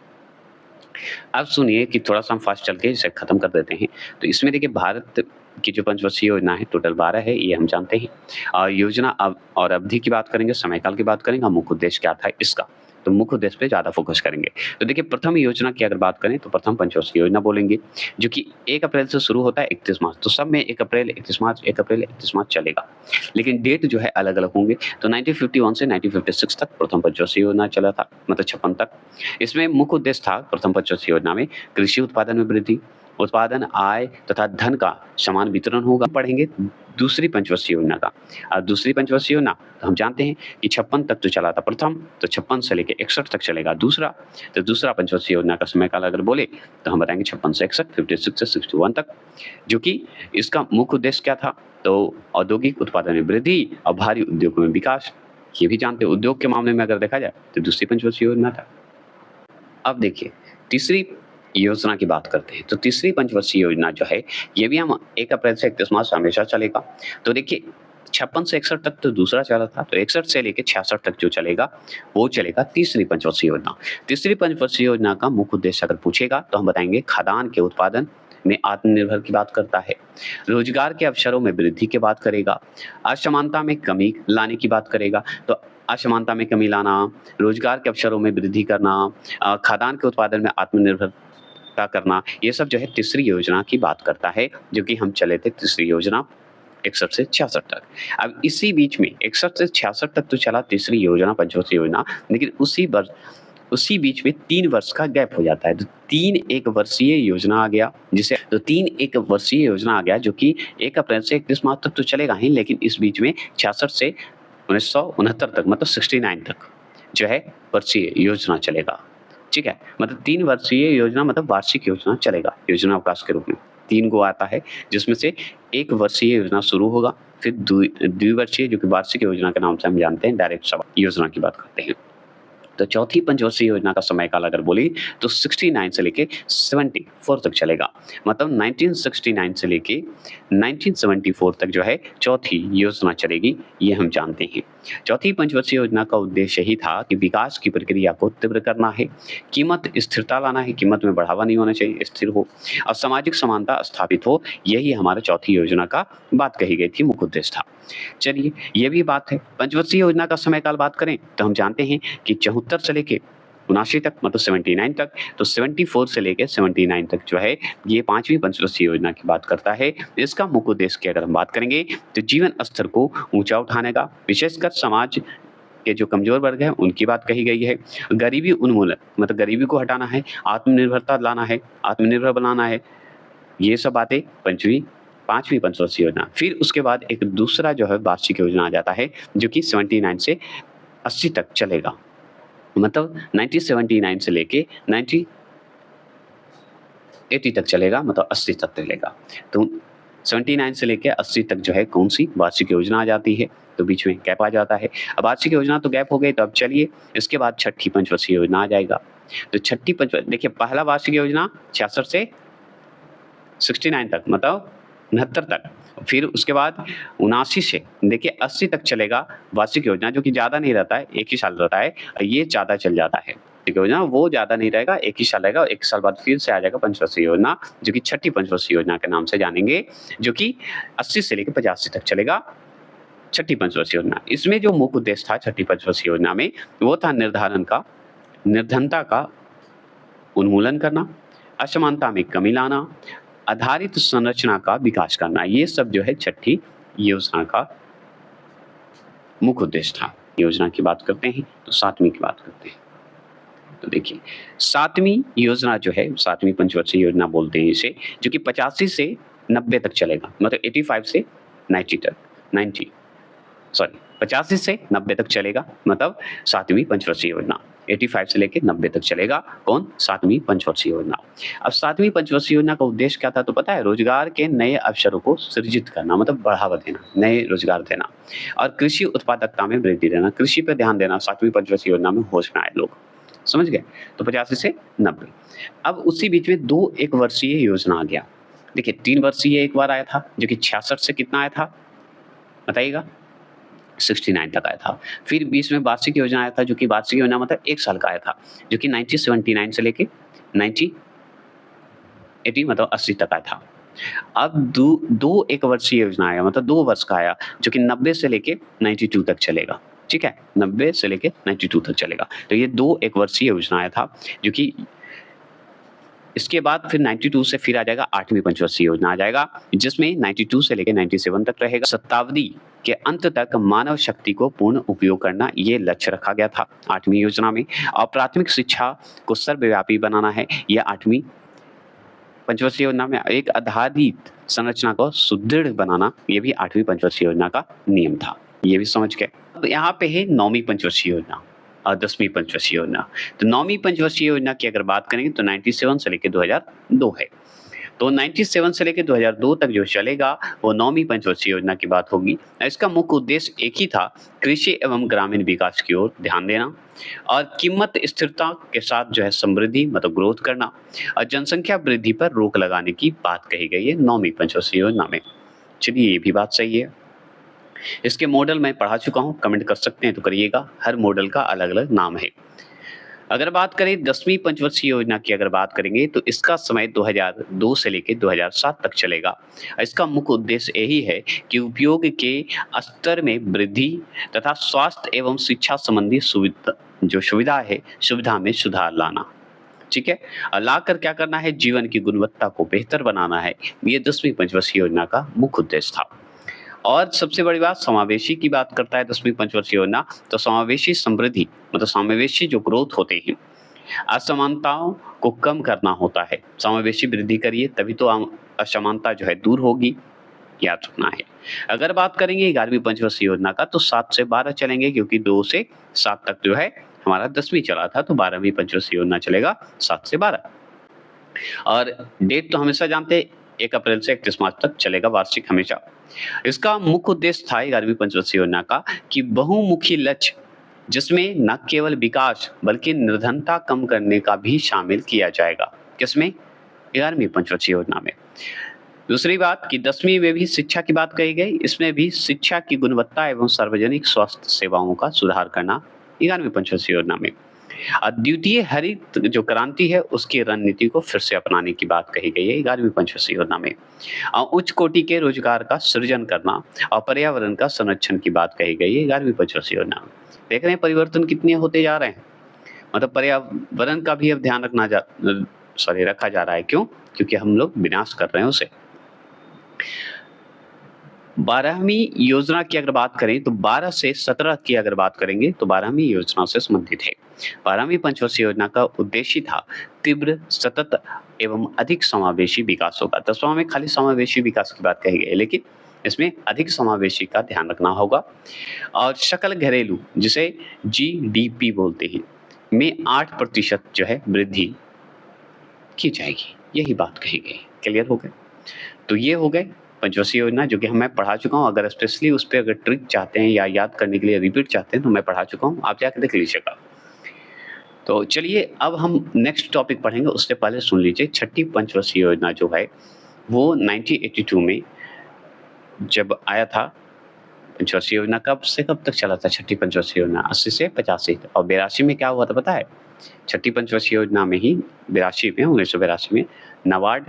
अब सुनिए कि थोड़ा सा हम फास्ट चल के इसे खत्म कर देते हैं। तो इसमें देखिए भारत की जो पंचवर्षीय योजना है टोटल 12 है, ये हम जानते हैं। और योजना और अवधि की बात करेंगे, समयकाल की बात करेंगे, मुख्य उद्देश्य क्या था इसका, तो मुख्य उद्देश्य पे ज़्यादा फोकस करेंगे। तो देखिए प्रथम योजना की अगर बात करें तो प्रथम पंचवर्षीय योजना बोलेंगे, जो कि 1 अप्रैल से शुरू होता है 31 मार्च। तो सब में 1 अप्रैल 31 मार्च 1 अप्रैल 31 मार्च चलेगा, लेकिन डेट जो है अलग-अलग होंगे। तो 1951 से 1956 तक प्रथम पंचवर्षीय योजना चला था, मतलब 56 तक। इसमें मुख्य उद्देश्य था प्रथम पंचवर्षीय योजना में कृषि उत्पादन में वृद्धि, उत्पादन, आय तथा धन का समान वितरण होगा। पढ़ेंगे दूसरी पंचवर्षीय योजना का। और दूसरी पंचवर्षीय योजना तो हम जानते हैं कि 56 तक तो चला था प्रथम, तो 56 से लेके 61 तक चलेगा दूसरा। तो दूसरा पंचवर्षीय योजना का समयकाल अगर बोले तो हम बताएंगे 56 से 61, 56 से 61 तक, जो कि इसका मुख्य उद्देश्य क्या था? तो औद्योगिक उत्पादन में वृद्धि और भारी उद्योगों में विकास। ये भी जानते हैं, उद्योग के मामले में अगर देखा जाए तो दूसरी पंचवर्षीय योजना था। अब देखिए तीसरी योजना की बात करते हैं। तो तीसरी पंचवर्षीय योजना जो है ये भी हम 1 अप्रैल से 31 मार्च हमेशा चलेगा। तो देखिए 56 से 61 तक तो दूसरा चला था, तो 61 से लेके 66 तक जो चलेगा वो चलेगा तीसरी पंचवर्षीय योजना। तीसरी पंचवर्षीय योजना का मुख्य उद्देश्य अगर पूछेगा तो हम बताएंगे खाद्यान्न के उत्पादन में आत्मनिर्भर की बात करता है, रोजगार के अवसरों में वृद्धि की बात करेगा, असमानता में कमी लाने की बात करेगा। तो असमानता में कमी लाना, रोजगार के अवसरों में वृद्धि करना, खाद्यान्न के उत्पादन में आत्मनिर्भरता करना, ये सब जो है तीसरी योजना की बात करता है, जो कि हम चले थे तीसरी योजना 61 से 66 तक। अब इसी बीच में 61 से 66 तक तो चला तीसरी योजना, पंचवर्षीय योजना, लेकिन उसी बीच में 3 वर्ष का गैप हो जाता है। तो 3 एक वर्षीय योजना आ गया, जिसे तो 3 एक वर्षीय योजना आ गया, जो कि 1 अप्रैल से 31 मार्च तक तो चलेगा ही, लेकिन इस बीच में 66 से 1969 तक, मतलब 69 तक जो है वर्षीय योजना चलेगा। ठीक है? मतलब 3 वर्षीय योजना मतलब वार्षिक योजना चलेगा, योजना अवकाश के रूप में। 3 गो आता है, जिसमें से 1 वर्षीय योजना शुरू होगा, फिर द्विवर्षीय, जो कि वार्षिक योजना के नाम से हम जानते हैं, डायरेक्ट सभा योजना की बात करते हैं। तो चौथी पंचवर्षीय योजना का समयकाल अगर बोली तो 69 से लेके 74 तक चलेगा। मतलब 1969 से लेके 1974 तक जो है चौथी योजना चलेगी, ये हम जानते हैं। चौथी पंचवर्षीय योजना का उद्देश्य यही था कि विकास की प्रक्रिया को तीव्र करना है, कीमत स्थिरता लाना है, कीमत में बढ़ावा नहीं होना चाहिए, स्थिर हो, और सामाजिक समानता स्थापित हो। यही हमारे चौथी योजना का बात कही गई थी, मुख्य उद्देश्य था। चलिए, ये भी बात है। पंचवर्षीय योजना का समयकाल बात करें तो हम जानते हैं कि 74 से लेके 79 तक, मतलब 79 तक, तो 74 से लेके 79 तक जो है ये 5वीं पंचवर्षीय योजना की बात करता है। इसका मुख्य उद्देश्य की अगर हम बात करेंगे तो जीवन स्तर को ऊंचा उठाने का, विशेषकर समाज के जो कमजोर वर्ग है उनकी बात कही गई है। गरीबी उन्मूलन, मतलब गरीबी को हटाना है, आत्मनिर्भरता लाना है, आत्मनिर्भर बनाना है, ये सब बातें 5वीं पंचवर्षीय योजना। फिर उसके बाद एक दूसरा जो है वार्षिक योजना आ जाता है, जो कि 79 से 80 तक चलेगा। मतलब 1979 से लेके 1980 तक चलेगा, मतलब 80 तक चलेगा। तो 79 से लेके 80 तक जो है कौन सी वार्षिक योजना आ जाती है, तो बीच में गैप आ जाता है। अब वार्षिक योजना तो गैप हो गई, तो अब चलिए इसके बाद छठी पंचवर्षीय योजना आ जाएगा। तो छठी देखिए, पहला वार्षिक योजना 66 से 69 तक, मतलब 69 तक, फिर उसके बाद 79 से देखिए 80 तक चलेगा वार्षिक योजना, जो कि ज़्यादा नहीं रहता है, 1 ही साल रहता है, ये ज़्यादा चल जाता है। ठीक योजना वो ज़्यादा नहीं रहेगा, 1 ही साल रहेगा, 1 साल बाद फिर से आ जाएगा पंचवर्षीय योजना, जो कि छठी पंचवर्षीय योजना के नाम से जानेंगे, जो कि 80 से लेकर 85 तक चलेगा, छठी पंचवर्षीय योजना। इसमें जो मुख्य उद्देश्य था छठी पंचवर्षीय योजना में, वो था निर्धनता का उन्मूलन करना, असमानता में कमी लाना, आधारित संरचना का विकास करना। ये सब जो है छठी योजना का मुख्य उद्देश्य था। योजना की बात करते हैं तो 7वीं की बात करते हैं। तो देखिए, 7वीं योजना जो है, 7वीं पंचवर्षीय योजना बोलते हैं इसे, जो कि 85 से 90 तक चलेगा, मतलब 85 से 90 तक, 85 से 90 तक चलेगा, मतलब 7वीं पंचवर्षीय योजना। 85 से लेके 90 तक चलेगा कौन, 7वीं पंचवर्षीय योजना। अब 7वीं पंचवर्षीय योजना का उद्देश्य क्या था तो पता है, रोजगार के नए अवसरों को सृजित करना, मतलब बढ़ावा देना, नए रोजगार देना, और कृषि उत्पादकता में वृद्धि देना, कृषि पर ध्यान देना। 7वीं पंचवर्षीय योजना में होश में आए लोग, समझ गए। तो 85 से 90। अब उसी बीच में 2 एक वर्षीय योजना आ गया। देखिए, 3 वर्षीय एक बार आया था, जो कि 66 से कितना आया था बताइएगा, 69 तक आया था। फिर बीच में वार्षिक योजना आया था, जो कि वार्षिक योजना मतलब 1 साल का आया था, जो कि 1979 से लेके 1980 मतलब 80 तक आया था। अब दो एक वर्षीय योजना आया, मतलब 2 वर्ष का आया, जो कि 90 से लेके 92 तक चलेगा। ठीक है, 90 से लेके 92 तक चलेगा। तो ये 2 एक वर्षीय योजना आया था, जो कि इसके बाद फिर 92 से फिर आ जाएगा 8वीं पंचवर्षीय योजना आ जाएगा, जिसमें 92 से लेकर 97 तक रहेगा। शताब्दी के अंत तक मानव शक्ति को पूर्ण उपयोग करना, ये लक्ष्य रखा गया था 8वीं योजना में। और प्राथमिक शिक्षा को सर्वव्यापी बनाना है, यह 8वीं पंचवर्षीय योजना में। एक आधारित संरचना को सुदृढ़ बनाना, ये भी 8वीं पंचवर्षीय योजना का नियम था। ये भी समझ गए। अब यहाँ पे है 9वीं पंचवर्षीय योजना और 10वीं पंचवर्षीय योजना। तो 9वीं पंचवर्षीय योजना की अगर बात करेंगे तो 97 से लेकर 2002 है। तो 97 से लेकर 2002 तक जो चलेगा वो 9वीं पंचवर्षीय योजना की बात होगी। इसका मुख्य उद्देश्य एक ही था, कृषि एवं ग्रामीण विकास की ओर ध्यान देना और कीमत स्थिरता के साथ जो है समृद्धि मतलब ग्रोथ करना और जनसंख्या वृद्धि पर रोक लगाने की बात कही गई है 9वीं पंचवर्षीय योजना में। चलिए, ये भी बात सही है। इसके मॉडल मैं पढ़ा चुका हूँ, कमेंट कर सकते हैं तो करिएगा, हर मॉडल का अलग अलग नाम है। अगर बात करें 10वीं पंचवर्षीय योजना की अगर बात करेंगे तो इसका समय 2002 से लेकर 2007 तक चलेगा। इसका मुख्य उद्देश्य यही है कि उपयोग के स्तर में वृद्धि तथा स्वास्थ्य एवं शिक्षा संबंधी सुविधा में सुधार लाना। ठीक है, लाकर क्या करना है, जीवन की गुणवत्ता को बेहतर बनाना है। ये 10वीं पंचवर्षीय योजना का मुख्य उद्देश्य था। और सबसे बड़ी बात, समावेशी की बात करता है 10वीं पंचवर्षीय योजना, तो समावेशी समृद्धि मतलब समावेशी जो ग्रोथ होते हैं, असमानताओं को कम करना होता है। समावेशी वृद्धि करिए तभी तो असमानता जो है दूर होगी, याद रखना है। अगर बात करेंगे 11वीं पंचवर्षीय योजना का, तो 7 से 12 चलेंगे, क्योंकि 2 से 7 तक जो है हमारा 10वीं चला था, तो 12वीं पंचवर्षीय योजना चलेगा 7 से 12। और डेट तो हमेशा जानते हैं, 1 अप्रैल से 31 मार्च तक चलेगा वार्षिक हमेशा। इसका मुख्य उद्देश्य था 11वीं पंचवर्षीय योजना का कि बहुमुखी लक्ष्य, जिसमें न केवल विकास बल्कि निर्धनता कम करने का भी शामिल किया जाएगा। किसमें? 11वीं पंचवर्षीय योजना में। दूसरी बात कि 10वीं में भी शिक्षा की बात कही गई, इसमें भी शिक्षा की गुणवत्ता एवं सार्वजनिक स्वास्थ्य सेवाओं का सुधार करना 11वीं पंचवर्षीय योजना में। द्वितीय हरित जो क्रांति है उसकी रणनीति को फिर से अपनाने की बात कही गई है 11वीं पंचवर्षीय योजना में। उच्च कोटि के रोजगार का सृजन करना और पर्यावरण का संरक्षण की बात कही गई है 11वीं पंचवर्षीय योजना में। देख रहे हैं परिवर्तन कितने होते जा रहे हैं, मतलब पर्यावरण का भी अब ध्यान रखा जा रहा है। क्यों? क्योंकि हम लोग विनाश कर रहे हैं उसे। 12वीं योजना की अगर बात करें तो 12 से 17 की अगर बात करेंगे तो 12वीं योजना से संबंधित है। 12वीं पंचवर्षीय योजना का उद्देश्य था तीव्र, सतत एवं अधिक समावेशी विकास होगा। 10वां में खाली समावेशी विकास की बात कही गई है, लेकिन इसमें अधिक समावेशी का ध्यान रखना होगा। और सकल घरेलू, जिसे जीडीपी बोलते हैं, में 8% जो है वृद्धि की जाएगी, यही बात कही गई। क्लियर हो गए? तो ये हो गए पंचवर्षीय योजना, जो कि मैं पढ़ा चुका हूँ। अगर स्पेशली उस पे अगर ट्रिक चाहते हैं या याद करने के लिए रिपीट चाहते हैं तो मैं पढ़ा चुका हूँ, आप जाकर देख लीजिएगा। तो चलिए अब हम नेक्स्ट टॉपिक पढ़ेंगे, उससे पहले सुन लीजिए। 6ठी पंचवर्षीय योजना जो है वो 1982 में जब आया था। पंचवर्षीय योजना कब से कब तक चला था? 6ठी पंचवर्षीय योजना 80 से 85 और 82 में क्या हुआ था पता है? 6ठी पंचवर्षीय योजना में ही 1982 में नाबार्ड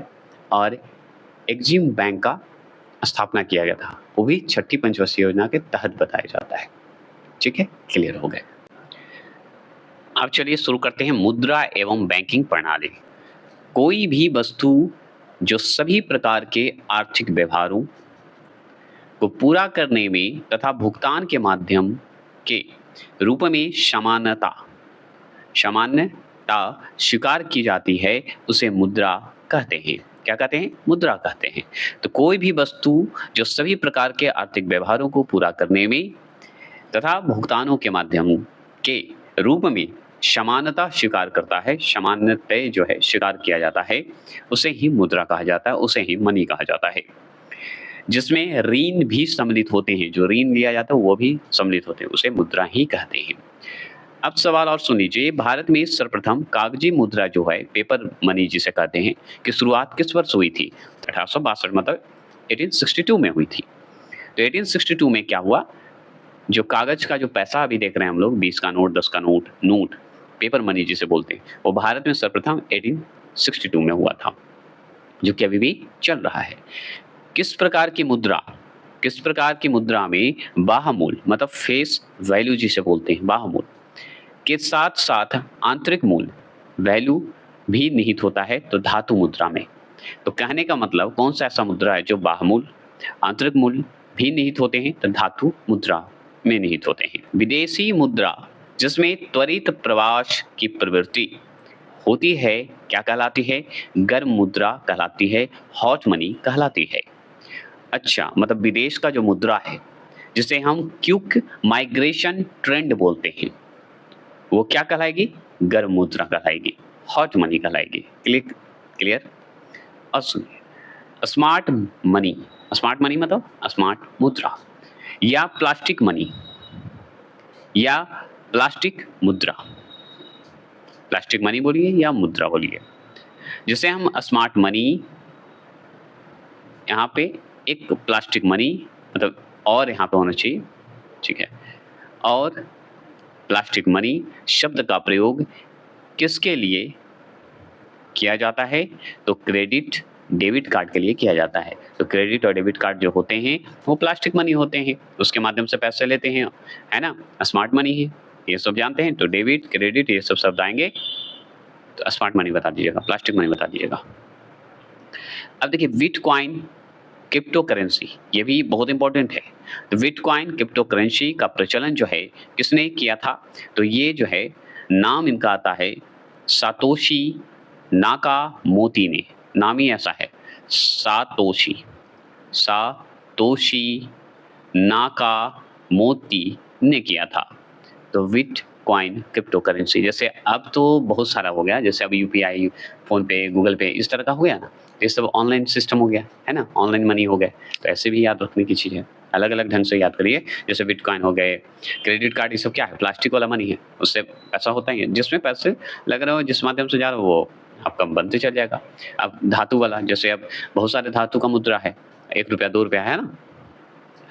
और एक्जिम बैंक का स्थापना किया गया था, वो भी 6ठी पंचवर्षीय योजना के तहत बताया जाता है। ठीक है, क्लियर हो गए। अब चलिए शुरू करते हैं मुद्रा एवं बैंकिंग प्रणाली। कोई भी वस्तु जो सभी प्रकार के आर्थिक व्यवहारों को पूरा करने में तथा भुगतान के माध्यम के रूप में सामान्यता स्वीकार की जाती है, उसे मुद्रा कहते हैं। क्या कहते हैं? मुद्रा कहते हैं। तो कोई भी वस्तु जो सभी प्रकार के आर्थिक व्यवहारों को पूरा करने में तथा भुगतानों के माध्यम के रूप में समानता स्वीकार करता है, सामान्यतः जो है स्वीकार किया जाता है, उसे ही मुद्रा कहा जाता है, उसे ही मनी कहा जाता है। जिसमें ऋण भी सम्मिलित होते हैं, जो ऋण लिया जाता है वो भी सम्मिलित होते हैं, उसे मुद्रा ही कहते हैं। अब सवाल और सुन लीजिए, भारत में सर्वप्रथम कागजी मुद्रा जो है पेपर मनी जिसे कहते हैं की शुरुआत किस वर्ष हुई थी? 1862 मतलब 1862 में हुई थी। तो 1862 में क्या हुआ, जो कागज का जो पैसा अभी देख रहे हैं हम लोग, 20 का नोट, 10 का नोट पेपर मनी जिसे बोलते हैं, वो भारत में सर्वप्रथम 1862 में हुआ था, जो कि अभी भी चल रहा है। किस प्रकार की मुद्रा में बाह्यमूल्य मतलब फेस वैल्यू जिसे बोलते हैं, बाह्यमूल्य के साथ साथ आंतरिक मूल्य वैल्यू भी निहित होता है, तो धातु मुद्रा में। तो कहने का मतलब कौन सा ऐसा मुद्रा है जो बाह्यमूल्य, आंतरिक मूल्य भी निहित होते हैं, तो धातु मुद्रा में निहित होते हैं। विदेशी मुद्रा जिसमें त्वरित प्रवास की प्रवृत्ति होती है, क्या कहलाती है? गर्म मुद्रा कहलाती है, हॉट मनी कहलाती है। अच्छा, मतलब विदेश का जो मुद्रा है जिसे हम क्विक माइग्रेशन ट्रेंड बोलते हैं, वो क्या कहलाएगी? गर्म मुद्रा कहलाएगी, हॉट मनी कहलाएगी। क्लियर? और सुनिए, स्मार्ट मनी मतलब स्मार्ट मुद्रा या प्लास्टिक मनी या प्लास्टिक मुद्रा, प्लास्टिक मनी बोलिए या मुद्रा बोलिए, जिसे हम स्मार्ट मनी, यहाँ पे एक प्लास्टिक मनी मतलब और यहाँ पे होना चाहिए, ठीक है। और प्लास्टिक मनी शब्द का प्रयोग किसके लिए किया जाता है? तो क्रेडिट डेबिट कार्ड के लिए किया जाता है। तो क्रेडिट और डेबिट कार्ड जो होते हैं वो प्लास्टिक मनी होते हैं, उसके माध्यम से पैसे लेते हैं, है ना। स्मार्ट मनी है, ये सब जानते हैं। तो डेबिट, क्रेडिट, ये सब शब्द आएंगे तो स्मार्ट मनी बता दीजिएगा, प्लास्टिक मनी बता दीजिएगा। अब देखिए बिटकॉइन क्रिप्टो करेंसी, ये भी बहुत इंपॉर्टेंट है। तो बिटकॉइन क्रिप्टो करेंसी का प्रचलन जो है किसने किया था? तो ये जो है नाम इनका आता है सातोशी नाकामोटो ने, नाम ही ऐसा है सातोशी सातोशी नाकामोटो ने किया था। तो बिटकॉइन क्रिप्टो करेंसी, जैसे अब तो बहुत सारा हो गया, जैसे अब यूपीआई, फोन पे, गूगल पे इस तरह का हो गया ना, ये सब ऑनलाइन सिस्टम हो गया है ना, ऑनलाइन मनी हो गए। तो ऐसे भी याद रखने की चीज़ है, अलग अलग ढंग से याद करिए। जैसे बिटकॉइन हो गए, क्रेडिट कार्ड, ये सब क्या है? प्लास्टिक वाला मनी है, उससे पैसा होता ही है, जिसमें पैसे लग रहे हो, जिस माध्यम से जा रहे हो वो आपका बनते चल जाएगा। अब धातु वाला, जैसे अब बहुत सारे धातु का मुद्रा है, 1 रुपया 2 रुपया है ना,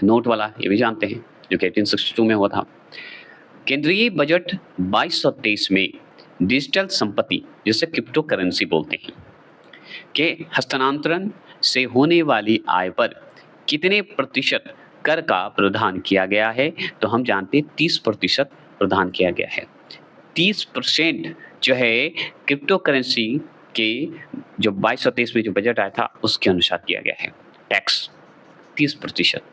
नोट वाला ये भी जानते हैं, जो कि 1862 में हुआ था। केंद्रीय बजट 2223 में डिजिटल संपत्ति, जिसे क्रिप्टो करेंसी बोलते हैं, के हस्तांतरण से होने वाली आय पर कितने प्रतिशत कर का प्रावधान किया गया है? तो हम जानते हैं 30% प्रावधान किया गया है। 30% जो है क्रिप्टो करेंसी के जो 2223 में जो बजट आया था उसके अनुसार किया गया है टैक्स 30%।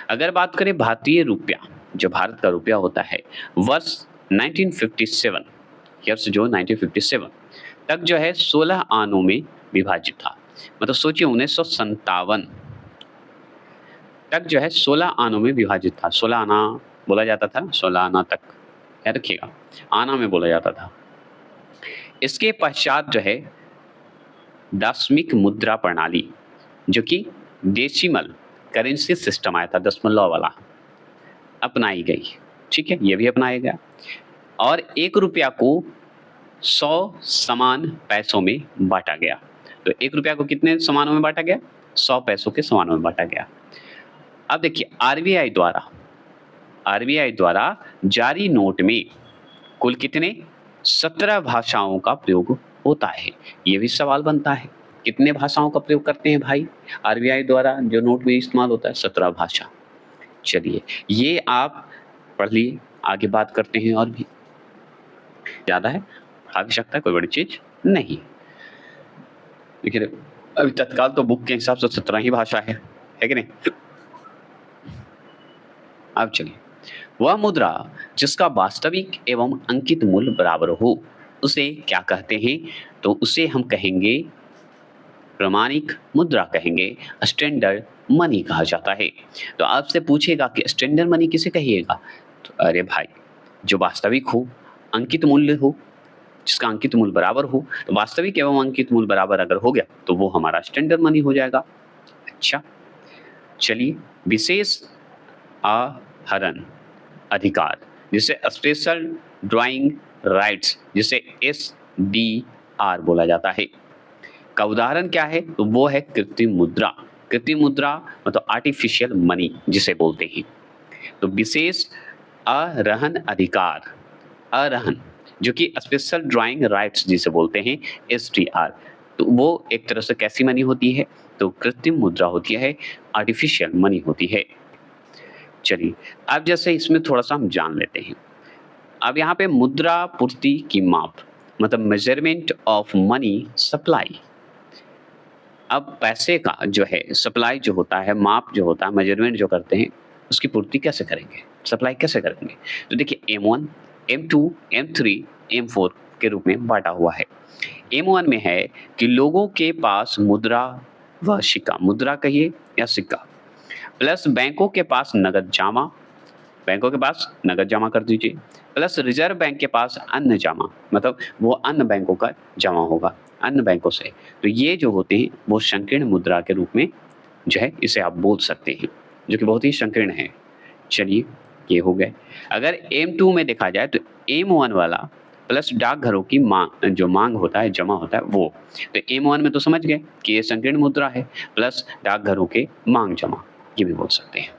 अगर बात करें भारतीय रुपया, जो भारत का रुपया होता है, वर्ष 1957 जो 1957 तक जो है 16 आनों में विभाजित था। मतलब सोचिए 1957 तक जो है 16 आनों में विभाजित था। 16 आना बोला जाता था, 16 आना तक याद रखिएगा, आना में बोला जाता था। इसके पश्चात जो है दशमिक मुद्रा प्रणाली, जो कि डेसिमल करेंसी सिस्टम आया था, दशमलव वाला, अपनाई गई। ठीक है, ये भी अपनाया गया। और 1 रुपया को 100 समान पैसों में बांटा गया। तो 1 रुपया को कितने समानों में बांटा गया? 100 पैसों के समानों में बांटा गया। अब देखिए आरबीआई द्वारा जारी नोट में कुल कितने 17 भाषाओं का प्रयोग होता है। ये भी सवाल बनता है, कितने भाषाओं का प्रयोग करते हैं भाई आरबीआई द्वारा? जो नोट में इस्तेमाल होता है 17 भाषा। चलिए ये आप पढ़ लिए, आगे बात करते हैं। और भी ज्यादा है, आवश्यकता है, कोई बड़ी चीज नहीं। देखिए अभी तत्काल तो बुक के हिसाब से 17 ही भाषा है कि नहीं? अब चलिए, वह मुद्रा जिसका वास्तविक एवं अंकित मूल्य बराबर हो उसे क्या कहते हैं? तो उसे हम कहेंगे प्रमाणिक मुद्रा, कहेंगे स्टैंडर्ड मनी कहा जाता है। तो आपसे पूछेगा कि स्टैंडर्ड मनी किसे कहिएगा? तो अरे भाई जो वास्तविक हो, अंकित मूल्य हो, जिसका अंकित मूल्य बराबर हो, तो वास्तविक एवं अंकित मूल्य बराबर अगर हो गया तो वो हमारा स्टैंडर्ड मनी हो जाएगा। अच्छा चलिए, विशेष आहरण अधिकार, जिसे स्पेशल ड्राइंग राइट्स, जिसे SDR बोला जाता है, का उदाहरण क्या है? तो वो है कृत्रिम मुद्रा। कृत्रिम मुद्रा मतलब आर्टिफिशियल मनी जिसे बोलते हैं। तो विशेष आहरण अधिकार, आहरण जो कि स्पेशल ड्राइंग राइट्स जिसे बोलते हैं SDR, तो वो एक तरह से कैसी मनी होती है? तो कृत्रिम मुद्रा होती है, आर्टिफिशियल मनी होती है। चलिए अब जैसे इसमें थोड़ा सा हम जान लेते हैं। अब यहाँ पे मुद्रा पूर्ति की माप, मतलब मेजरमेंट ऑफ मनी सप्लाई। अब पैसे का जो है सप्लाई जो होता है, माप जो होता है, मेजरमेंट जो करते हैं, उसकी पूर्ति कैसे करेंगे, सप्लाई कैसे करेंगे? तो देखिए M1, M2, M3, M4 के रूप में बांटा हुआ है। M1 में है कि लोगों के पास मुद्रा व सिक्का, मुद्रा कहिए या सिक्का, प्लस बैंकों के पास नगद जमा, बैंकों के पास नगद जमा कर दीजिए, प्लस रिजर्व बैंक के पास अन्य जमा, मतलब वो अन्य बैंकों का जमा होगा, अन्य बैंकों से। तो ये जो होते हैं वो संकीर्ण मुद्रा के रूप में जो है इसे आप बोल सकते हैं, जो कि बहुत ही संकीर्ण है। चलिए ये हो गए। अगर M2 में देखा जाए तो M1 वाला प्लस डाकघरों की मांग, जो मांग होता है, जमा होता है वो, तो M1 में तो समझ गए कि ये संकीर्ण मुद्रा है, प्लस डाकघरों के मांग जमा, ये भी बोल सकते हैं।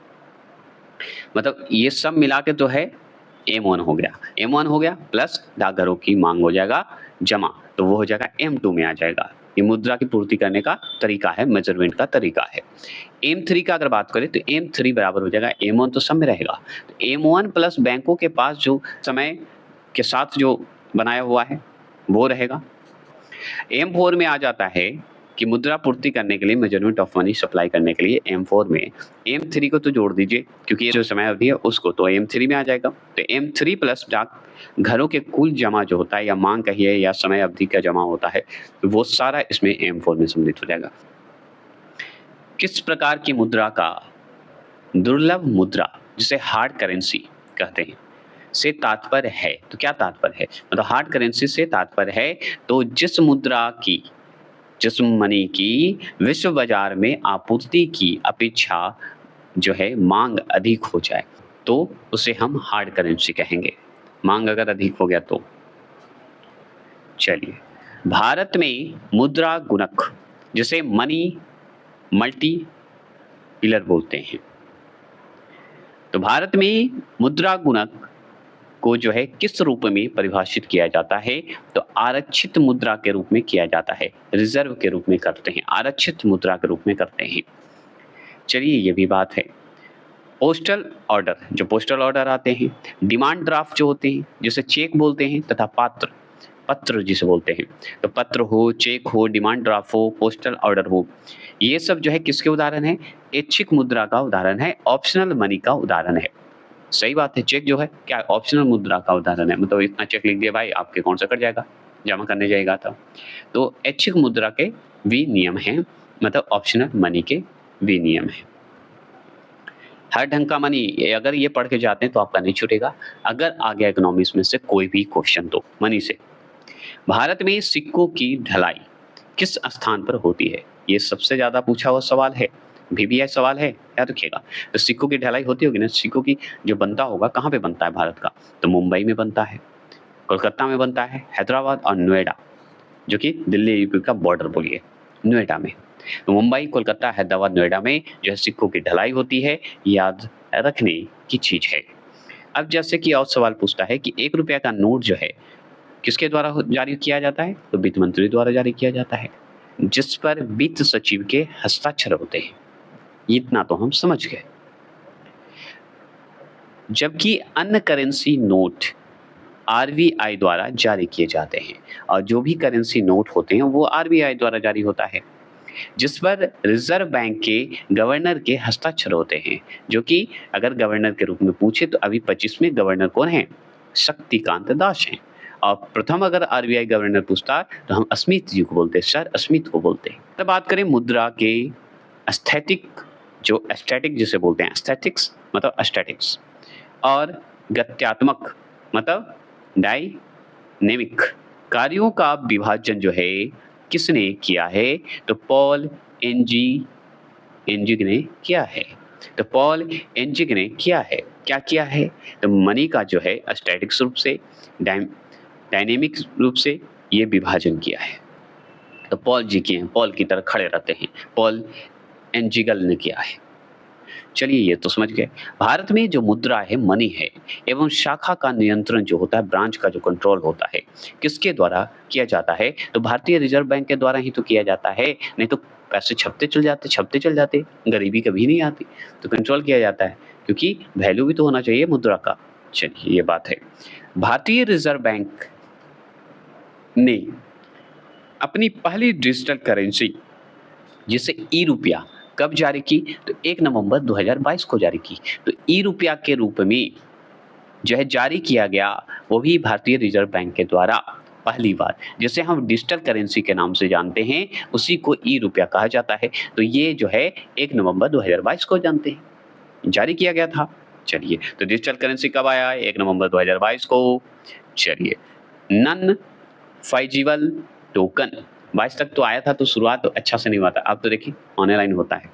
मतलब ये सब मिला के तो है M1 हो गया, M1 हो गया प्लस डाकघरों की मांग हो जाएगा जमा, तो वो हो जाएगा M2 में आ जाएगा। ये मुद्रा की पूर्ति करने का तरीका है, मेजरमेंट का तरीका है। M3 का अगर बात करें तो M3 बराबर हो जाएगा M1, तो सब में रहेगा, तो M1 प्लस बैंकों के पास जो समय के साथ जो बनाया हुआ है वो रहेगा। M4 में आ जाता है कि मुद्रा पूर्ति करने के लिए मेजरमेंट ऑफ मनी सप्लाई करने के लिए M4 में M3 को तो जोड़ दीजिए, क्योंकि ये जो समय अवधि है उसको तो M3 में आ जाएगा। तो M3 प्लस डाक घरों के कुल जमा जो होता है या मांग कहिए या समय अवधि का जमा होता है, वो सारा इसमें M4 में सम्मिलित हो जाएगा। किस प्रकार की मुद्रा का दुर्लभ मुद्रा, जिसे हार्ड करेंसी कहते हैं, से तात्पर्य है? तो क्या तात्पर्य है? मतलब हार्ड करेंसी से तात्पर्य है तो जिस मुद्रा की, जिस मनी की विश्व बाजार में आपूर्ति की अपेक्षा जो है मांग अधिक हो जाए, तो उसे हम हार्ड करेंसी कहेंगे। मांग अगर अधिक हो गया तो। चलिए, भारत में मुद्रा गुणक, जिसे मनी मल्टी पिलर बोलते हैं, तो भारत में मुद्रा गुणक को जो है किस रूप में परिभाषित किया जाता है? तो आरक्षित मुद्रा के रूप में किया जाता है, रिजर्व के रूप में करते हैं, आरक्षित मुद्रा के रूप में करते हैं। चलिए, ये भी बात है। पोस्टल ऑर्डर, जो पोस्टल ऑर्डर आते हैं, डिमांड ड्राफ्ट जो होते हैं, जिसे चेक बोलते हैं, तथा पत्र जिसे बोलते हैं, तो पत्र हो, चेक हो, डिमांड ड्राफ्ट हो, पोस्टल ऑर्डर हो, ये सब जो है किसके उदाहरण है? ऐच्छिक मुद्रा का उदाहरण है, ऑप्शनल मनी का उदाहरण है। सही बात है, चेक जो है क्या ऑप्शनल मुद्रा का उदाहरण है। मतलब इतना चेक लिख दिया भाई, आपके अकाउंट से कट जाएगा, जमा करने जाएगा तो ऐच्छिक मुद्रा के भी नियम हैं, मतलब ऑप्शनल मनी के भी नियम हैं। हर ढंग का मनी, अगर ये पढ़ के जाते हैं तो आपका नहीं छूटेगा, अगर आ गया इकोनॉमिक्स में से कोई भी क्वेश्चन तो मनी से। भारत में सिक्कों की ढलाई किस स्थान पर होती है? ये सबसे ज्यादा पूछा हुआ सवाल है, VBI सवाल है, याद रखिएगा। तो सिक्कों की ढलाई होती होगी ना, सिक्कों की जो बनता होगा, कहाँ पे बनता है भारत का? तो मुंबई में बनता है, कोलकाता में बनता है, हैदराबाद और नोएडा, जो कि दिल्ली यूपी का बॉर्डर बोलिए, नोएडा में। तो मुंबई, कोलकाता, हैदराबाद, नोएडा में जो है सिक्कों की ढलाई होती है, याद रखने की चीज है। अब जैसे कि और सवाल पूछता है कि 1 रुपया का नोट जो है किसके द्वारा जारी किया जाता है? तो वित्त मंत्री द्वारा जारी किया जाता है, जिस पर वित्त सचिव के हस्ताक्षर होते हैं। इतना तो हम समझ गए। जबकि अन्य करेंसी नोट RBI द्वारा जारी किए जाते हैं, और जो भी करेंसी नोट होते हैं वो RBI द्वारा जारी होता है, जिस पर रिजर्व बैंक के गवर्नर के हस्ताक्षर होते हैं, जो कि अगर गवर्नर के रूप में पूछे तो अभी 25 में गवर्नर कौन है? शक्तिकांत दास हैं। और प्रथम अगर RBI गवर्नर पूछता तो हम स्मिथ जी को बोलते, सर स्मिथ को बोलते। तो बात करें मुद्रा के एस्थेटिक, जो एस्थेटिक जिसे बोलते हैं, एस्थेटिक्स मतलब एस्थेटिक्स, और गत्यात्मक मतलब डायनेमिक कार्यों का विभाजन जो है किसने किया है? तो पॉल एनजिग ने किया है। तो पॉल एनजिग ने किया है, क्या किया है? तो मनी का जो है एस्थेटिक्स रूप से, डायनेमिक रूप से ये विभाजन किया है। तो पॉल जी किए हैं, पॉल की तरह खड़े रहते हैं, पॉल एनजिगल ने किया है। चलिए, ये तो समझ गए। भारत में जो मुद्रा है, मनी है, एवं शाखा का नियंत्रण जो होता है, ब्रांच का जो कंट्रोल होता है, किसके द्वारा किया जाता है? तो भारतीय रिजर्व बैंक के द्वारा ही तो किया जाता है, नहीं तो पैसे छपते चल जाते, गरीबी कभी नहीं आती। तो कंट्रोल किया जाता है, क्योंकि वैल्यू भी तो होना चाहिए मुद्रा का। चलिए, ये बात है। भारतीय रिजर्व बैंक ने अपनी पहली डिजिटल करेंसी, जिसे ई-रुपया, कब जारी की? तो 1 नवंबर 2022 को जारी की। तो ई-रुपया के रूप में जो है जारी किया गया, वो भी भारतीय रिजर्व बैंक के द्वारा पहली बार, जिसे हम डिजिटल करेंसी के नाम से जानते हैं, उसी को ई-रुपया कहा जाता है। तो ये जो है 1 नवंबर 2022 को जानते हैं, जारी किया गया था। चलिए, तो डिजिटल करेंसी कब आया? 1 नवंबर 2022 को। चलिए, नॉन फंजिबल टोकन 22 तक तो आया था, तो शुरुआत तो अच्छा से नहीं हुआ था, अब तो देखिए ऑनलाइन होता है।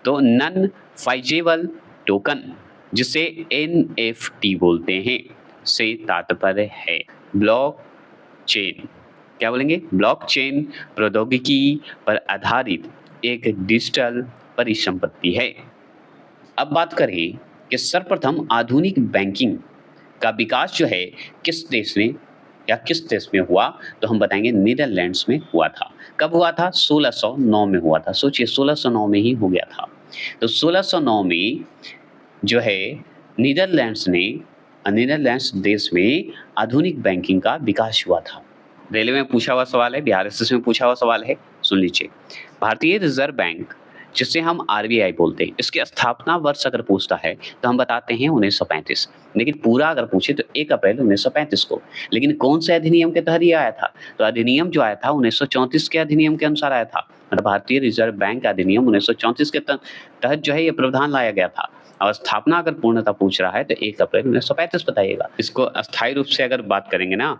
तो नॉन फंजिबल टोकन, जिसे NFT बोलते हैं, से तात्पर्य है ब्लॉकचेन। क्या बोलेंगे? ब्लॉकचेन प्रौद्योगिकी पर आधारित एक डिजिटल परिसंपत्ति है। अब बात करें कि सर्वप्रथम आधुनिक बैंकिंग का विकास जो है किस देश में या किस देश में हुआ? तो हम बताएंगे नीदरलैंड्स में हुआ था। कब हुआ था? 1609 में हुआ था। सोचिए, 1609 में ही हो गया था। तो 1609 में जो है नीदरलैंड्स देश में आधुनिक बैंकिंग का विकास हुआ था। रेलवे में पूछा हुआ सवाल है, बिहार एसएससी में पूछा हुआ सवाल है, सुन लीजिए। भारतीय रिजर्व बैंक, जिसे हम आरबीआई बोलते हैं, इसकी स्थापना वर्ष अगर पूछता है तो हम बताते हैं 1935। लेकिन पूरा अगर पूछे तो 1 अप्रैल 1935 को। लेकिन कौन से अधिनियम के तहत ये आया था? तो अधिनियम जो आया था 1934 के अधिनियम के अनुसार आया था। मतलब भारतीय रिजर्व बैंक अधिनियम 1934 के तहत जो है ये प्रावधान लाया गया था। और स्थापना अगर पूर्णतः पूछ रहा है तो 1 अप्रैल 1935 बताइएगा। इसको अस्थायी रूप से अगर बात करेंगे ना,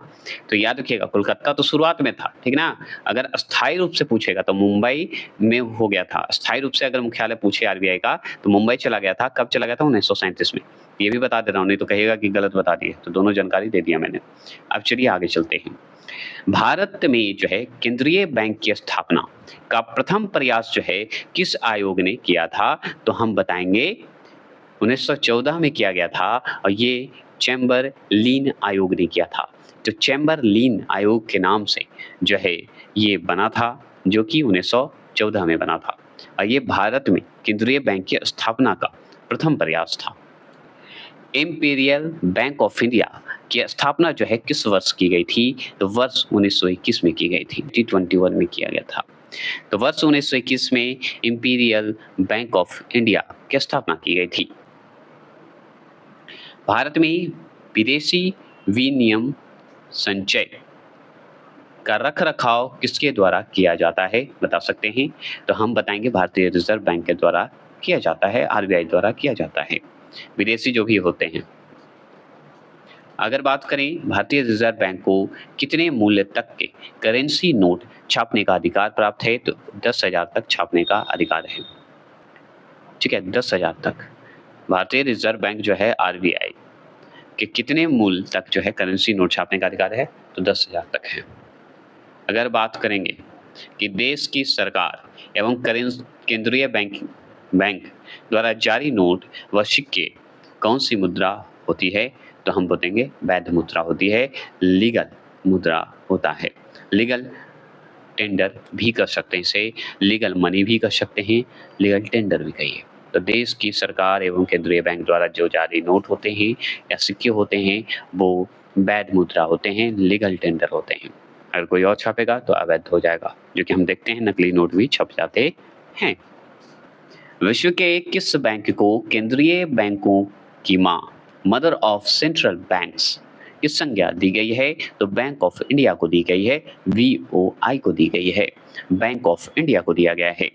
तो याद रखिएगा कोलकाता तो शुरुआत में था, ठीक ना? अगर अस्थायी रूप से पूछेगा तो मुंबई में हो गया था। अस्थायी रूप से अगर मुख्यालय पूछे आरबीआई का तो मुंबई चला गया था। कब चला गया था? 1937 में। ये भी बता दे रहा हूँ, नहीं तो कहिएगा कि गलत बता दिए। तो दोनों जानकारी दे दिया मैंने। अब चलिए आगे चलते हैं। भारत में जो है केंद्रीय बैंक की स्थापना का प्रथम प्रयास जो है किस आयोग ने किया था? तो हम बताएंगे 1914 में किया गया था और ये चैम्बरलिन आयोग ने किया था। तो चैम्बरलिन आयोग के नाम से जो है ये बना था, जो कि 1914 में बना था। और ये भारत में केंद्रीय बैंक की स्थापना का प्रथम प्रयास था। इंपीरियल बैंक ऑफ इंडिया की स्थापना जो है किस वर्ष की गई थी? तो वर्ष 1921 में की गई थी। 2021 में किया गया था। तो वर्ष 1921 में इंपीरियल बैंक ऑफ इंडिया की स्थापना की गई थी। भारत में विदेशी विनिमय संचय का रखरखाव किसके द्वारा किया जाता है? बता सकते हैं? तो हम बताएंगे भारतीय रिजर्व बैंक के द्वारा किया जाता है, आरबीआई द्वारा किया जाता है। विदेशी जो भी होते हैं। अगर बात करें भारतीय रिजर्व बैंक को कितने मूल्य तक के करेंसी नोट छापने का अधिकार प्राप्त है? तो 10,000 तक छापने का अधिकार है। ठीक है, 10,000 तक। भारतीय रिजर्व बैंक जो है आरबीआई के कितने मूल्य तक जो है करेंसी नोट छापने का अधिकार है? तो 10,000 तक है। अगर बात करेंगे कि देश की सरकार एवं केंद्रीय बैंक द्वारा जारी नोट व सिक्के कौन सी मुद्रा होती है? तो हम बोलेंगे वैध मुद्रा होती है, लीगल मुद्रा होता है। लीगल टेंडर भी कर सकते हैं इसे, लीगल मनी भी कर सकते हैं, लीगल टेंडर भी कहिए। तो देश की सरकार एवं केंद्रीय बैंक द्वारा जो जारी नोट होते हैं या सिक्के होते हैं वो वैध मुद्रा होते हैं, लीगल टेंडर होते हैं। अगर कोई और छापेगा तो अवैध हो जाएगा, जो कि हम देखते हैं नकली नोट भी छप जाते हैं। विश्व के किस बैंक को केंद्रीय बैंकों की मां, मदर ऑफ सेंट्रल बैंक्स की संज्ञा दी गई है? तो बैंक ऑफ इंडिया को दी गई है, बीओआई को दी गई है, बैंक ऑफ इंडिया को दिया गया है।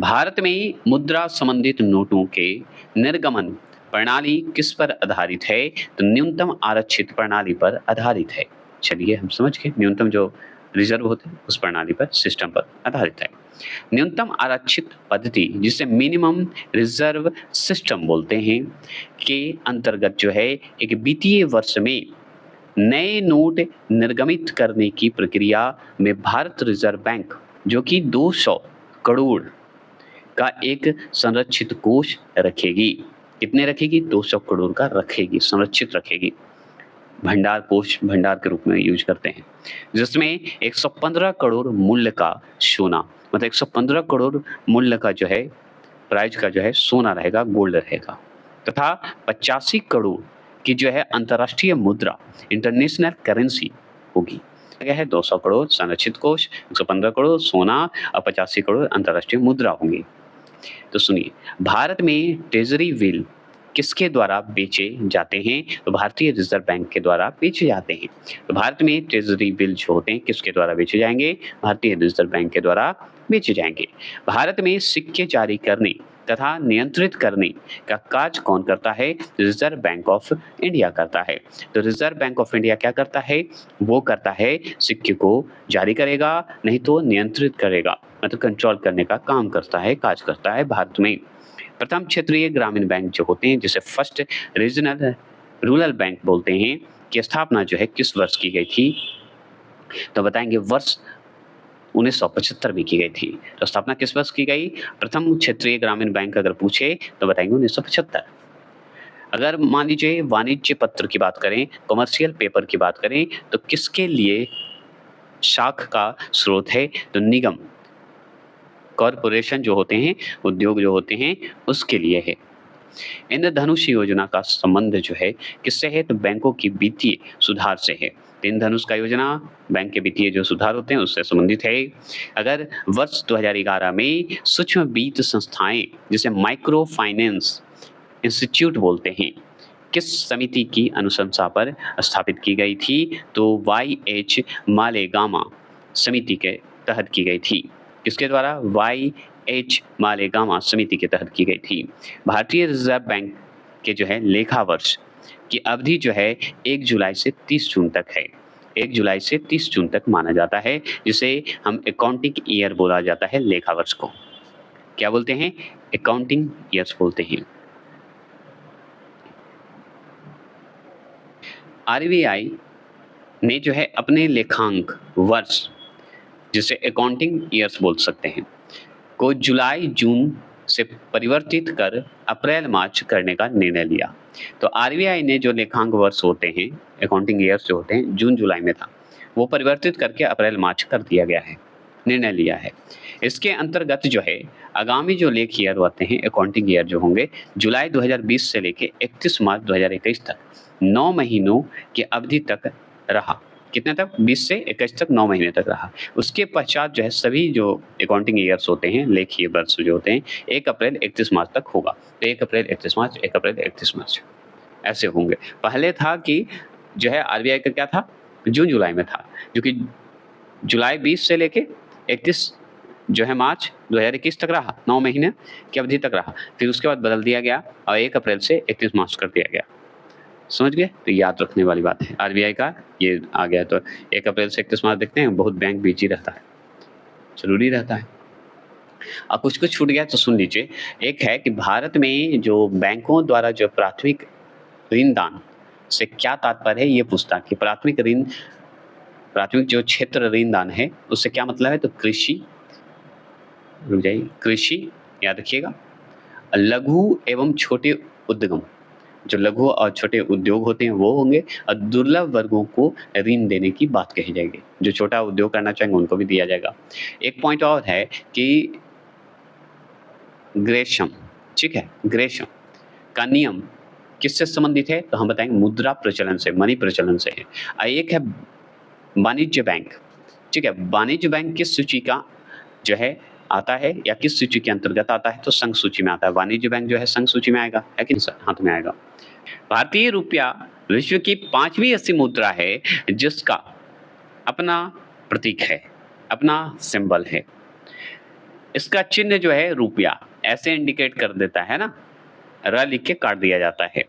भारत में मुद्रा संबंधित नोटों के निर्गमन प्रणाली किस पर आधारित है? तो न्यूनतम आरक्षित प्रणाली पर आधारित है। चलिए हम समझ गए, न्यूनतम जो रिजर्व होते हैं उस प्रणाली पर, सिस्टम पर आधारित है। न्यूनतम आरक्षित पद्धति, जिसे मिनिमम रिजर्व सिस्टम बोलते हैं, के अंतर्गत जो है एक वित्तीय वर्ष में नए नोट निर्गमित करने की प्रक्रिया में भारत रिजर्व बैंक, जो कि 200 करोड़ का एक संरक्षित कोष रखेगी। कितने रखेगी? 200 करोड़ का रखेगी, संरक्षित रखेगी। भंडार कोष, भंडार के रूप में यूज करते हैं, जिसमें 115 करोड़ मूल्य का सोना, मतलब 115 करोड़ मूल्य का जो है प्राइस का जो है सोना रहेगा, गोल्ड रहेगा, तथा 85 करोड़ की जो है अंतर्राष्ट्रीय मुद्रा, इंटरनेशनल करेंसी होगी। क्या है? 200 करोड़ संरक्षित कोष, 115 करोड़ सोना और 85 करोड़ अंतर्राष्ट्रीय मुद्रा होंगी। तो सुनिए, भारत में ट्रेजरी बिल किसके द्वारा बेचे जाते हैं? तो भारतीय रिजर्व बैंक के द्वारा बेचे जाते हैं। तो भारत में ट्रेजरी बिल जो होते हैं किसके द्वारा बेचे जाएंगे? भारतीय रिजर्व बैंक के द्वारा बेचे जाएंगे। भारत में सिक्के जारी करने तथा नियंत्रित करने का कार्य कौन करता है? रिजर्व बैंक ऑफ इंडिया करता है। तो रिजर्व बैंक ऑफ इंडिया क्या करता है? वो करता है सिक्के को जारी करेगा, नहीं तो नियंत्रित करेगा, मतलब कंट्रोल करने का काम करता है, कार्य करता है भारत में। प्रथम क्षेत्रीय ग्रामीण बैंक जो होते हैं, जिसे फर्स्ट रीजनल रूरल बैंक बोलते हैं, की स्थापना जो है किस वर्ष की गई थी? तो बताएंगे वर्ष 1975 में की गई थी। तो स्थापना किस वर्ष की गई? प्रथम क्षेत्रीय ग्रामीण बैंक अगर पूछे तो बताएंगे 1975। अगर मान लीजिए वाणिज्य पत्र की बात करें, कमर्शियल पेपर की बात करें, तो किसके लिए शाख का स्रोत है? तो निगम, कॉरपोरेशन जो होते हैं, उद्योग जो होते हैं, उसके लिए है। इंद्रधनुष योजना का संबंध जो है किससे है? तो बैंकों की वित्तीय सुधार से है। तीन धनुष का योजना बैंक के वित्तीय जो सुधार होते हैं उससे संबंधित है। अगर वर्ष 2011 में सूक्ष्म वित्त संस्थाएं जिसे माइक्रो फाइनेंस इंस्टीट्यूट बोलते हैं, किस समिति की अनुशंसा पर स्थापित की गई थी? तो वाई.एच. मालेगामा समिति के तहत की गई थी। किसके द्वारा? वाई.एच. मालेगामा समिति के तहत की गई थी। भारतीय रिजर्व बैंक के जो है लेखा वर्ष की अवधि जो है 1 जुलाई से 30 जून तक है। 1 जुलाई से 30 जून तक माना जाता है, जिसे हम अकाउंटिंग ईयर बोला जाता है। लेखा वर्ष को क्या बोलते हैं? अकाउंटिंग ईयर्स बोलते हैं। आरबीआई ने जो है अपने लेखांक वर्ष, जिसे अकाउंटिंग ईयर्स बोल सकते हैं, को जुलाई जून से परिवर्तित कर अप्रैल मार्च करने का निर्णय लिया। तो आरबीआई ने जो लेखांक वर्ष होते हैं, अकाउंटिंग ईयर्स जो होते हैं, जून जुलाई में था, वो परिवर्तित करके अप्रैल मार्च कर दिया गया है, निर्णय लिया है। इसके अंतर्गत जो है आगामी जो लेख ईयर होते हैं, अकाउंटिंग ईयर जो होंगे, जुलाई 2020 से लेके 31 मार्च 2021 तक 9 महीनों की अवधि तक रहा। कितने तक? 20 से 21 तक 9 महीने तक रहा। उसके पश्चात जो है सभी जो अकाउंटिंग ईयर्स होते हैं, लेखीय वर्ष जो होते हैं, 1 अप्रैल 31 मार्च तक होगा। तो 1 अप्रैल 31 मार्च, 1 अप्रैल 31 मार्च ऐसे होंगे। पहले था कि जो है आरबीआई का क्या था? जून जुलाई में था, जो कि जुलाई 20 से लेके 31 जो है मार्च 2021 तक रहा, 9 महीने की अवधि तक रहा। फिर उसके बाद बदल दिया गया और 1 अप्रैल से 31 मार्च कर दिया गया। समझ गए? तो याद रखने वाली बात है। आरबीआई का ये आ गया, तो 1 अप्रैल से 31 मार्च देखते हैं, बहुत बैंक बिजी रहता है, ज़रूरी रहता है। अब कुछ-कुछ छूट गया तो सुन लीजिए। एक है कि भारत में जो बैंकों द्वारा जो प्राथमिक ऋणदान से क्या तात्पर्य है, ये पूछता है कि प्राथमिक जो क्षेत्र ऋणदान है, उससे क्या मतलब है? तो कृषि, रुक जाइए, कृषि याद रखिएगा, लघु एवं छोटे उद्यम, जो लघु और छोटे उद्योग होते हैं वो होंगे, और दुर्लभ वर्गों को ऋण देने की बात कही जाएगी। जो छोटा उद्योग करना चाहेंगे उनको भी दिया जाएगा। एक पॉइंट और है कि ग्रेशम, ठीक है, ग्रेशम का नियम किससे संबंधित है? तो हम बताएंगे मुद्रा प्रचलन से, मनी प्रचलन से है। और एक है वाणिज्य बैंक, ठीक है। वाणिज्य बैंक किस सूची का जो है आता है, या किस सूची के अंतर्गत आता है? तो संघ सूची में आता है। वाणिज्य बैंक जो है संघ सूची में आएगा, है कि नहीं सर? हाथ में आएगा। भारतीय रुपया विश्व की 5वीं ऐसी मुद्रा है जिसका अपना प्रतीक है, अपना सिंबल है। इसका चिन्ह जो है रुपया ऐसे इंडिकेट कर देता है ना, र लिख के काट दिया जाता है।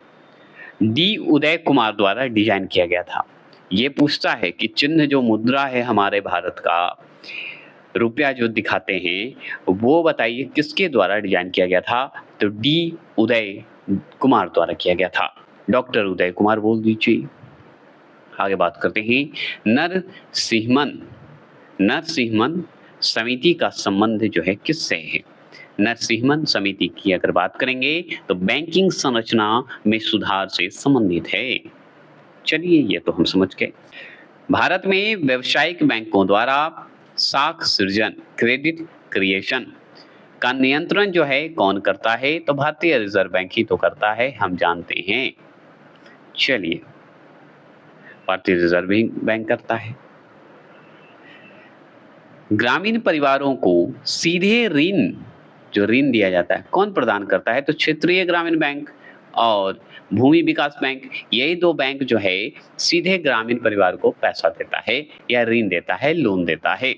डी उदय कुमार द्वारा डिजाइन किया गया था। ये पूछता है कि चिन्ह जो मुद्रा है हमारे भारत का, रुपया जो दिखाते हैं, वो बताइए किसके द्वारा डिजाइन किया गया था? तो डी उदय कुमार द्वारा किया गया था। डॉक्टर उदय कुमार बोल दीजिए। आगे बात करते हैं। नरसिंहमन समिति का संबंध जो है किससे है? नरसिंहमन समिति की अगर बात करेंगे तो बैंकिंग संरचना में सुधार से संबंधित है। चलिए ये तो हम समझ गए। भारत में व्यावसायिक बैंकों द्वारा साख सृजन, क्रेडिट क्रिएशन का नियंत्रण जो है कौन करता है? तो भारतीय रिजर्व बैंक ही तो करता है, हम जानते हैं। चलिए, भारतीय रिजर्व बैंक करता है। ग्रामीण परिवारों को सीधे ऋण दिया जाता है, कौन प्रदान करता है? तो क्षेत्रीय ग्रामीण बैंक और भूमि विकास बैंक, यही दो बैंक जो है सीधे ग्रामीण परिवार को पैसा देता है या ऋण देता है, लोन देता है।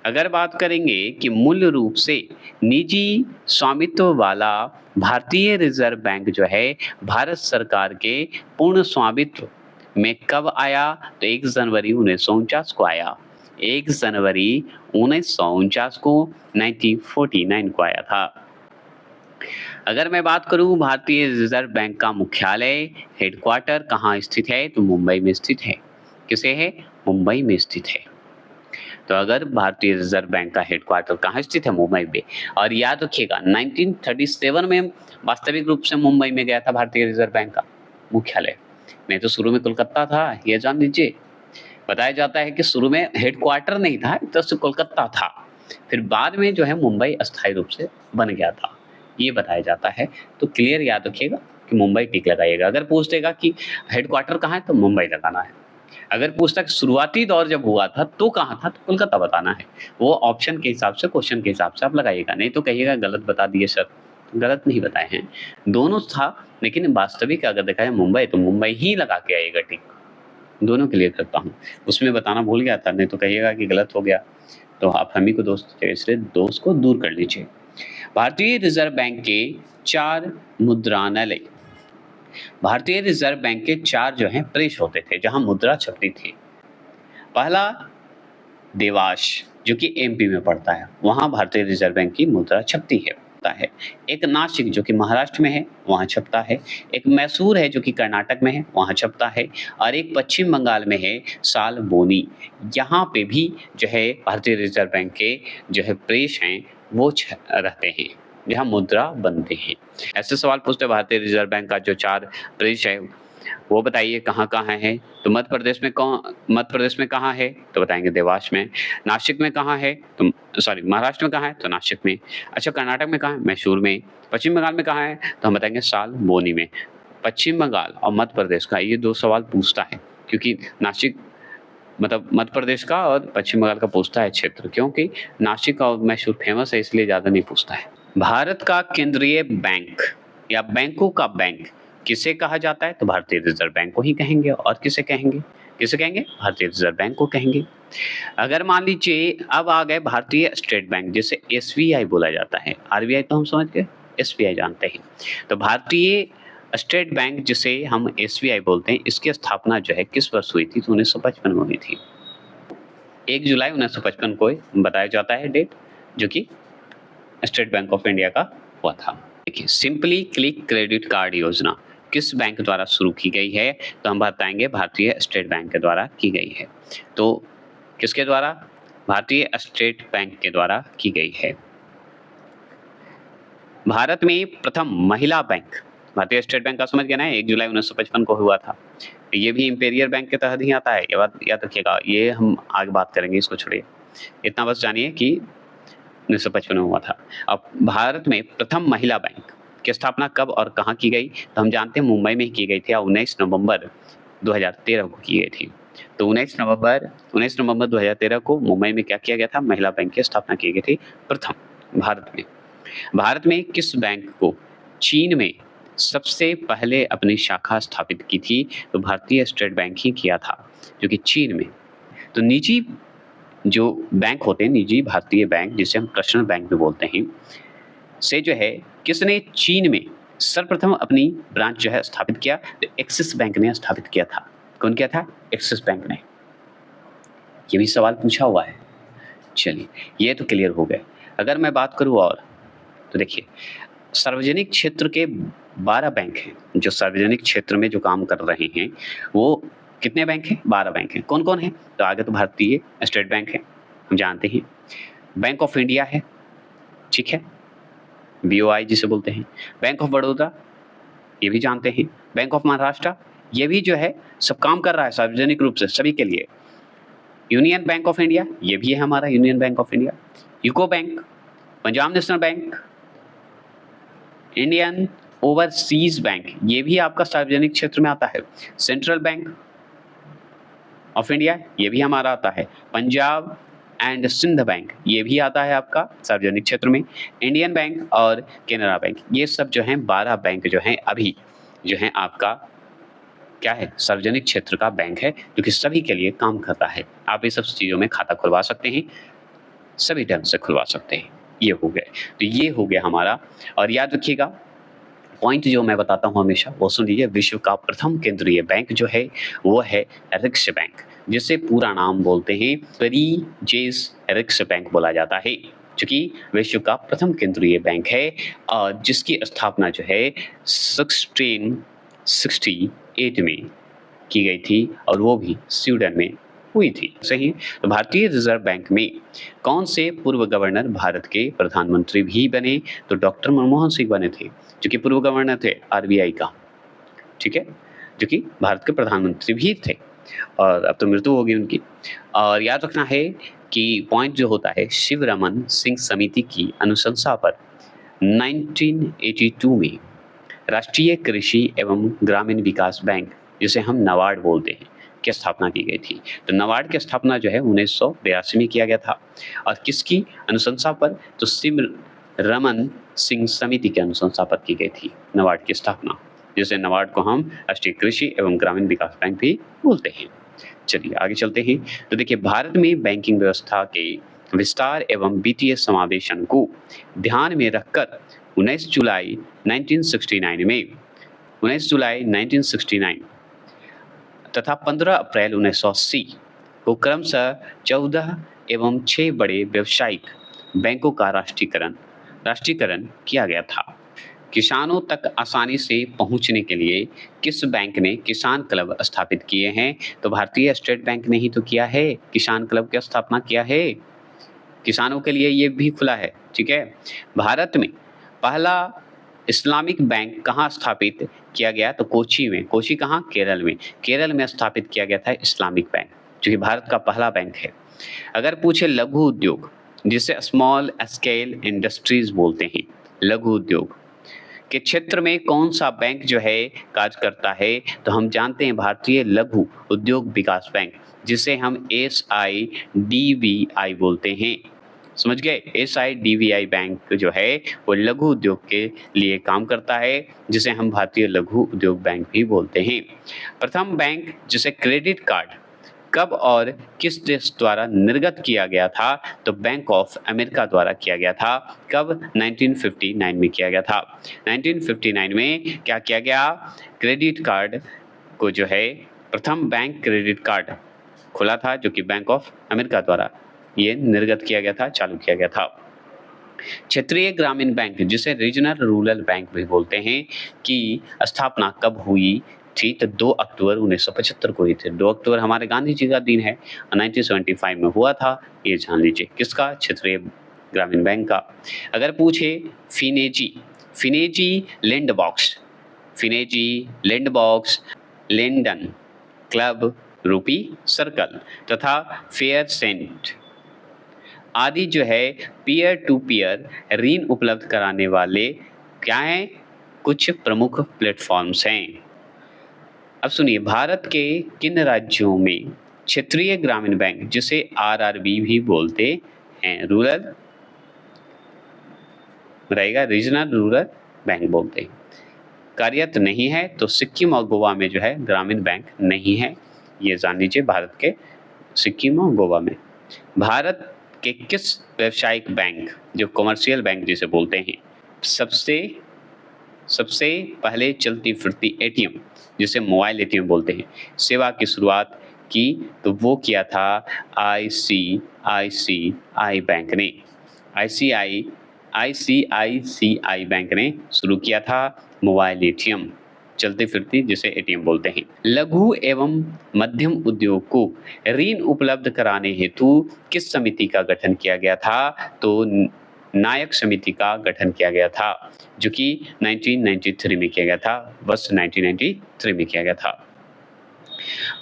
अगर बात करेंगे कि मूल रूप से निजी स्वामित्व वाला भारतीय रिजर्व बैंक जो है भारत सरकार के पूर्ण स्वामित्व में कब आया? तो 1 जनवरी 1949 को आया। 1 जनवरी 1949 को 1949 को आया था। अगर मैं बात करूं भारतीय रिजर्व बैंक का मुख्यालय, हेडक्वार्टर कहाँ स्थित है? तो मुंबई में स्थित है। किसे है? मुंबई में स्थित है। तो अगर भारतीय रिजर्व बैंक का हेडक्वार्टर कहाँ स्थित है? मुंबई में। और याद रखिएगा 1937 में वास्तविक रूप से मुंबई में गया था भारतीय रिजर्व बैंक का मुख्यालय। नहीं तो शुरू में कोलकाता था, ये जान लीजिए। बताया जाता है कि शुरू में हेडक्वार्टर नहीं था, एक तरह से कोलकाता था, फिर बाद में जो है मुंबई अस्थायी रूप से बन गया था, ये बताया जाता है। तो क्लियर याद रखिएगा कि मुंबई टिक लगाइएगा। अगर पूछ देगा कि हेडक्वार्टर कहाँ है तो मुंबई लगाना है। अगर पूछता कि शुरुआती दौर जब हुआ था तो कहाँ था, तो कोलकाता बताना है। वो ऑप्शन के हिसाब से, क्वेश्चन के हिसाब से आप लगाइएगा, नहीं तो कहिएगा गलत बता दिए सर। गलत नहीं बताए हैं, दोनों था, लेकिन वास्तविक अगर देखा जाए मुंबई, तो मुंबई ही लगा के आइएगा टिक। दोनों क्लियर करता हूँ, उसमें बताना भूल गया था, नहीं तो कहिएगा कि गलत हो गया। तो आप हम ही को दोस्त थे, इसलिए दोस्त को दूर कर लीजिए। भारतीय रिजर्व बैंक के 4 मुद्रणालय, भारतीय रिजर्व बैंक के 4 जो हैं प्रेस होते थे जहां मुद्रा छपती थी। पहला देवास, जो कि एमपी में पड़ता है, वहां भारतीय रिजर्व बैंक की मुद्रा छपती है। एक नासिक जो कि महाराष्ट्र में है, वहां छपता है। एक मैसूर है जो कि कर्नाटक में है, वहां छपता है। और एक पश्चिम बंगाल में है, सालबोनी, यहाँ पे भी जो है भारतीय रिजर्व बैंक के जो है प्रेस हैं वो रहते हैं, जहाँ मुद्रा बनते हैं। ऐसे सवाल पूछते भारतीय रिजर्व बैंक का जो 4 प्रेस है वो बताइए कहाँ-कहाँ है। तो मध्य प्रदेश में कहाँ है, तो बताएंगे देवास में। नासिक में कहाँ है, तो सॉरी महाराष्ट्र में कहाँ है, तो नासिक में। अच्छा कर्नाटक में कहाँ है, मैसूर में। पश्चिम बंगाल में कहाँ है, तो हम बताएंगे सालबोनी में। पश्चिम बंगाल और मध्य प्रदेश का ये 2 सवाल पूछता है, क्योंकि नासिक मतलब मध्य प्रदेश का और पश्चिम बंगाल का पूछता है क्षेत्र, क्योंकि नासिक और मैसूर फेमस है इसलिए ज़्यादा नहीं पूछता है। भारत का केंद्रीय बैंक या बैंकों का बैंक किसे कहा जाता है, तो भारतीय रिजर्व बैंक को ही कहेंगे। और किसे कहेंगे, भारतीय रिजर्व बैंक को कहेंगे। अगर मान लीजिए अब आ गए भारतीय स्टेट बैंक, जिसे एसबीआई बोला जाता है। आरबीआई तो हम समझ गए, एसबीआई जानते हैं। तो भारतीय स्टेट बैंक जिसे हम एसबीआई बोलते हैं, इसकी स्थापना जो है किस वर्ष हुई थी, तो 1955 में हुई थी। 1 जुलाई 1955 को बताया जाता है डेट, जो कि स्टेट बैंक ऑफ इंडिया का हुआ था। देखिए सिंपली क्लिक क्रेडिट कार्ड योजना किस बैंक द्वारा शुरू की गई है, तो हम बताएंगे भारतीय स्टेट बैंक के द्वारा की गई है। तो किसके द्वारा, भारतीय स्टेट बैंक के द्वारा की गई है। भारत में प्रथम महिला बैंक, भारतीय स्टेट बैंक का समझ गया ना, 1 जुलाई 1955 को हुआ था। ये भी इंपीरियल बैंक के तहत ही आता है, ये बात याद रखिएगा। ये हम आगे बात करेंगे, इसको छोड़िए, इतना बस जानिए कि 1955 में हुआ था। अब भारत में प्रथम महिला बैंक की स्थापना कब और कहाँ की गई, तो हम जानते हैं मुंबई में ही की गई थी, 19 नवंबर 2013 को की गई थी। तो 19 नवंबर 2013 को मुंबई में क्या किया गया था, महिला बैंक की स्थापना की गई थी प्रथम भारत में। भारत में किस बैंक को चीन में सबसे पहले अपनी शाखा स्थापित की थी, तो भारतीय स्टेट बैंक ही किया था, जो कि चीन में। तो निजी जो बैंक होते हैं, निजी भारतीय बैंक जिसे हम पर्सनल बैंक भी बोलते हैं, से जो है किसने चीन में सर्वप्रथम अपनी ब्रांच जो है स्थापित किया, तो एक्सिस बैंक ने स्थापित किया था। कौन किया था, एक्सिस बैंक ने। ये भी सवाल पूछा हुआ है। चलिए ये तो क्लियर हो गए। अगर मैं बात करूं और, तो देखिए सार्वजनिक क्षेत्र के 12 बैंक हैं जो सार्वजनिक क्षेत्र में जो काम कर रहे हैं। वो कितने बैंक हैं, 12 बैंक हैं। कौन कौन है, तो आगे तो भारतीय स्टेट बैंक है, हम जानते हैं। बैंक ऑफ इंडिया है, ठीक है, बीओआई जिसे बोलते हैं। बैंक ऑफ बड़ौदा, ये भी जानते हैं। बैंक ऑफ महाराष्ट्र, ये भी जो है सब काम कर रहा है सार्वजनिक रूप से सभी के लिए। यूनियन बैंक ऑफ इंडिया, ये भी है हमारा union bank of India. UCO bank, Punjab national bank, Indian overseas bank, ये भी आपका सार्वजनिक क्षेत्र में आता है। सेंट्रल बैंक ऑफ इंडिया, ये भी हमारा आता है। पंजाब एंड सिंध बैंक, ये भी आता है आपका सार्वजनिक क्षेत्र में। इंडियन बैंक और केनरा बैंक, ये सब जो हैं 12 बैंक जो हैं अभी जो हैं आपका क्या है, सार्वजनिक क्षेत्र का बैंक है, जो कि सभी के लिए काम करता है। आप ये सब चीज़ों में खाता खुलवा सकते हैं, सभी ढंग से खुलवा सकते हैं। ये हो गए, तो ये हो गया हमारा। और याद रखिएगा पॉइंट जो मैं बताता हूँ हमेशा वो सुन लीजिए। विश्व का प्रथम केंद्रीय बैंक जो है वो है रिक्स बैंक, जिसे पूरा नाम बोलते हैं ब्रिजेश रिक्स बैंक बोला जाता है, जो कि विश्व का प्रथम केंद्रीय बैंक है और जिसकी स्थापना जो है 1668 में की गई थी और वो भी स्वीडन में हुई थी। सही है। तो भारतीय रिजर्व बैंक में कौन से पूर्व गवर्नर भारत के प्रधानमंत्री भी बने, तो डॉक्टर मनमोहन सिंह बने थे, जो कि पूर्व गवर्नर थे आरबीआई का, ठीक है, जो कि भारत के प्रधानमंत्री भी थे और अब तो मृत्यु होगी उनकी। और याद रखना है कि पॉइंट जो होता है, शिवरमन सिंह समिति की अनुशंसा पर 1982 में राष्ट्रीय कृषि एवं ग्रामीण विकास बैंक, जिसे हम नाबार्ड बोलते हैं, की स्थापना की गई थी। तो नाबार्ड की स्थापना जो है 1982 में किया गया था और किसकी अनुशंसा पर? तो सिमरमन सिंह समिति की अनुशंसा पर की गई थी नाबार्ड की स्थापना, जिसे नाबार्ड को हम राष्ट्रीय कृषि एवं ग्रामीण विकास बैंक भी बोलते हैं। चलिए आगे चलते हैं। तो देखिए, भारत में बैंकिंग व्यवस्था के विस्तार एवं वित्तीय समावेशन को ध्यान में रखकर 19 जुलाई 1969 तथा 15 अप्रैल 1980 को क्रमशः 14 एवं 6 बड़े व्यावसायिक बैंकों का राष्ट्रीयकरण किया गया था। किसानों तक आसानी से पहुंचने के लिए किस बैंक ने किसान क्लब स्थापित किए हैं? तो भारतीय स्टेट बैंक ने ही तो किया है, किसान क्लब की स्थापना किया है। किसानों के लिए ये भी खुला है, ठीक है। भारत में पहला इस्लामिक बैंक कहाँ स्थापित किया गया? तो कोची में। कोची कहाँ? केरल में। केरल में स्थापित किया गया था इस्लामिक बैंक, जो कि भारत का पहला बैंक है। अगर पूछे लघु उद्योग, जिसे स्मॉल स्केल इंडस्ट्रीज बोलते हैं, लघु उद्योग के क्षेत्र में कौन सा बैंक जो है कार्य करता है? तो हम जानते हैं भारतीय लघु उद्योग विकास बैंक, जिसे हम SIDBI बोलते हैं। समझ गए? SIDBI बैंक जो है वो लघु उद्योग के लिए काम करता है, जिसे हम भारतीय लघु उद्योग बैंक भी बोलते हैं। प्रथम बैंक जिसे क्रेडिट कार्ड कब और किस देश द्वारा निर्गत किया गया था? तो बैंक ऑफ अमेरिका द्वारा किया गया था। कब? 1959 में किया गया था। 1959 में क्या किया गया? क्रेडिट कार्ड को जो है प्रथम बैंक क्रेडिट कार्ड खुला था, जो कि बैंक ऑफ अमेरिका द्वारा ये निर्गत किया गया था, चालू किया गया था। क्षेत्रीय ग्रामीण बैंक जिसे रीजनल रूरल बैंक भी बोलते हैं, की स्थापना कब हुई थी? तो 2 अक्टूबर 1975 को हुई थी। 2 अक्टूबर हमारे गांधी जी का दिन है, 1975 में हुआ था। ये जान लीजिए, किसका? क्षेत्रीय ग्रामीण बैंक का। अगर पूछे फिनेजी लैंड बॉक्स, लेंडन क्लब, रूपी सर्कल तथा फेयर सेंट आदि जो है पीयर टू पीयर ऋण उपलब्ध कराने वाले क्या हैं? कुछ प्रमुख प्लेटफॉर्म्स हैं। अब सुनिए, भारत के किन राज्यों में क्षेत्रीय ग्रामीण बैंक, जिसे RRB भी बोलते हैं, रूरल रहेगा, रीजनल रूरल बैंक बोलते हैं, कार्यरत नहीं है? तो सिक्किम और गोवा में जो है ग्रामीण बैंक नहीं है। ये जान लीजिए, भारत के सिक्किम और गोवा में। भारत के किस व्यावसायिक बैंक, जो कमर्शियल बैंक जिसे बोलते हैं, सबसे पहले चलती फिरती ATM, जिसे मोबाइल ATM बोलते हैं, सेवा की शुरुआत की? तो वो किया था ICICI बैंक ने। ICICI बैंक ने शुरू किया था मोबाइल ATM, चलती फिरती जिसे ATM बोलते हैं। लघु एवं मध्यम उद्योग को ऋण उपलब्ध कराने हेतु किस समिति का गठन किया गया था? तो नायक समिति का गठन किया गया था, जो कि 1993 में किया गया था, वर्ष 1993 में किया गया था।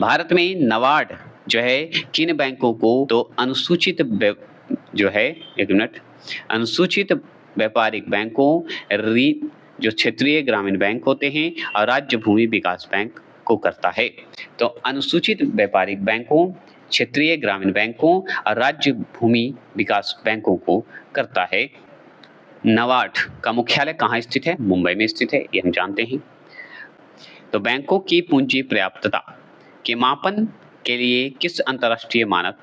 भारत में नाबार्ड जो है किन बैंकों को? तो अनुसूचित व्यापारिक बैंकों, जो क्षेत्रीय ग्रामीण बैंक होते हैं, और राज्य भूमि विकास बैंक को करता है। तो अनुसूचित व्यापारिक बैंकों, क्षेत्रीय ग्रामीण बैंकों और राज्य भूमि विकास बैंकों को करता है। नाबार्ड का मुख्यालय कहाँ स्थित है? मुंबई में स्थित है, ये हम जानते हैं। तो बैंकों की पूंजी पर्याप्तता के मापन के लिए किस अंतर्राष्ट्रीय मानक,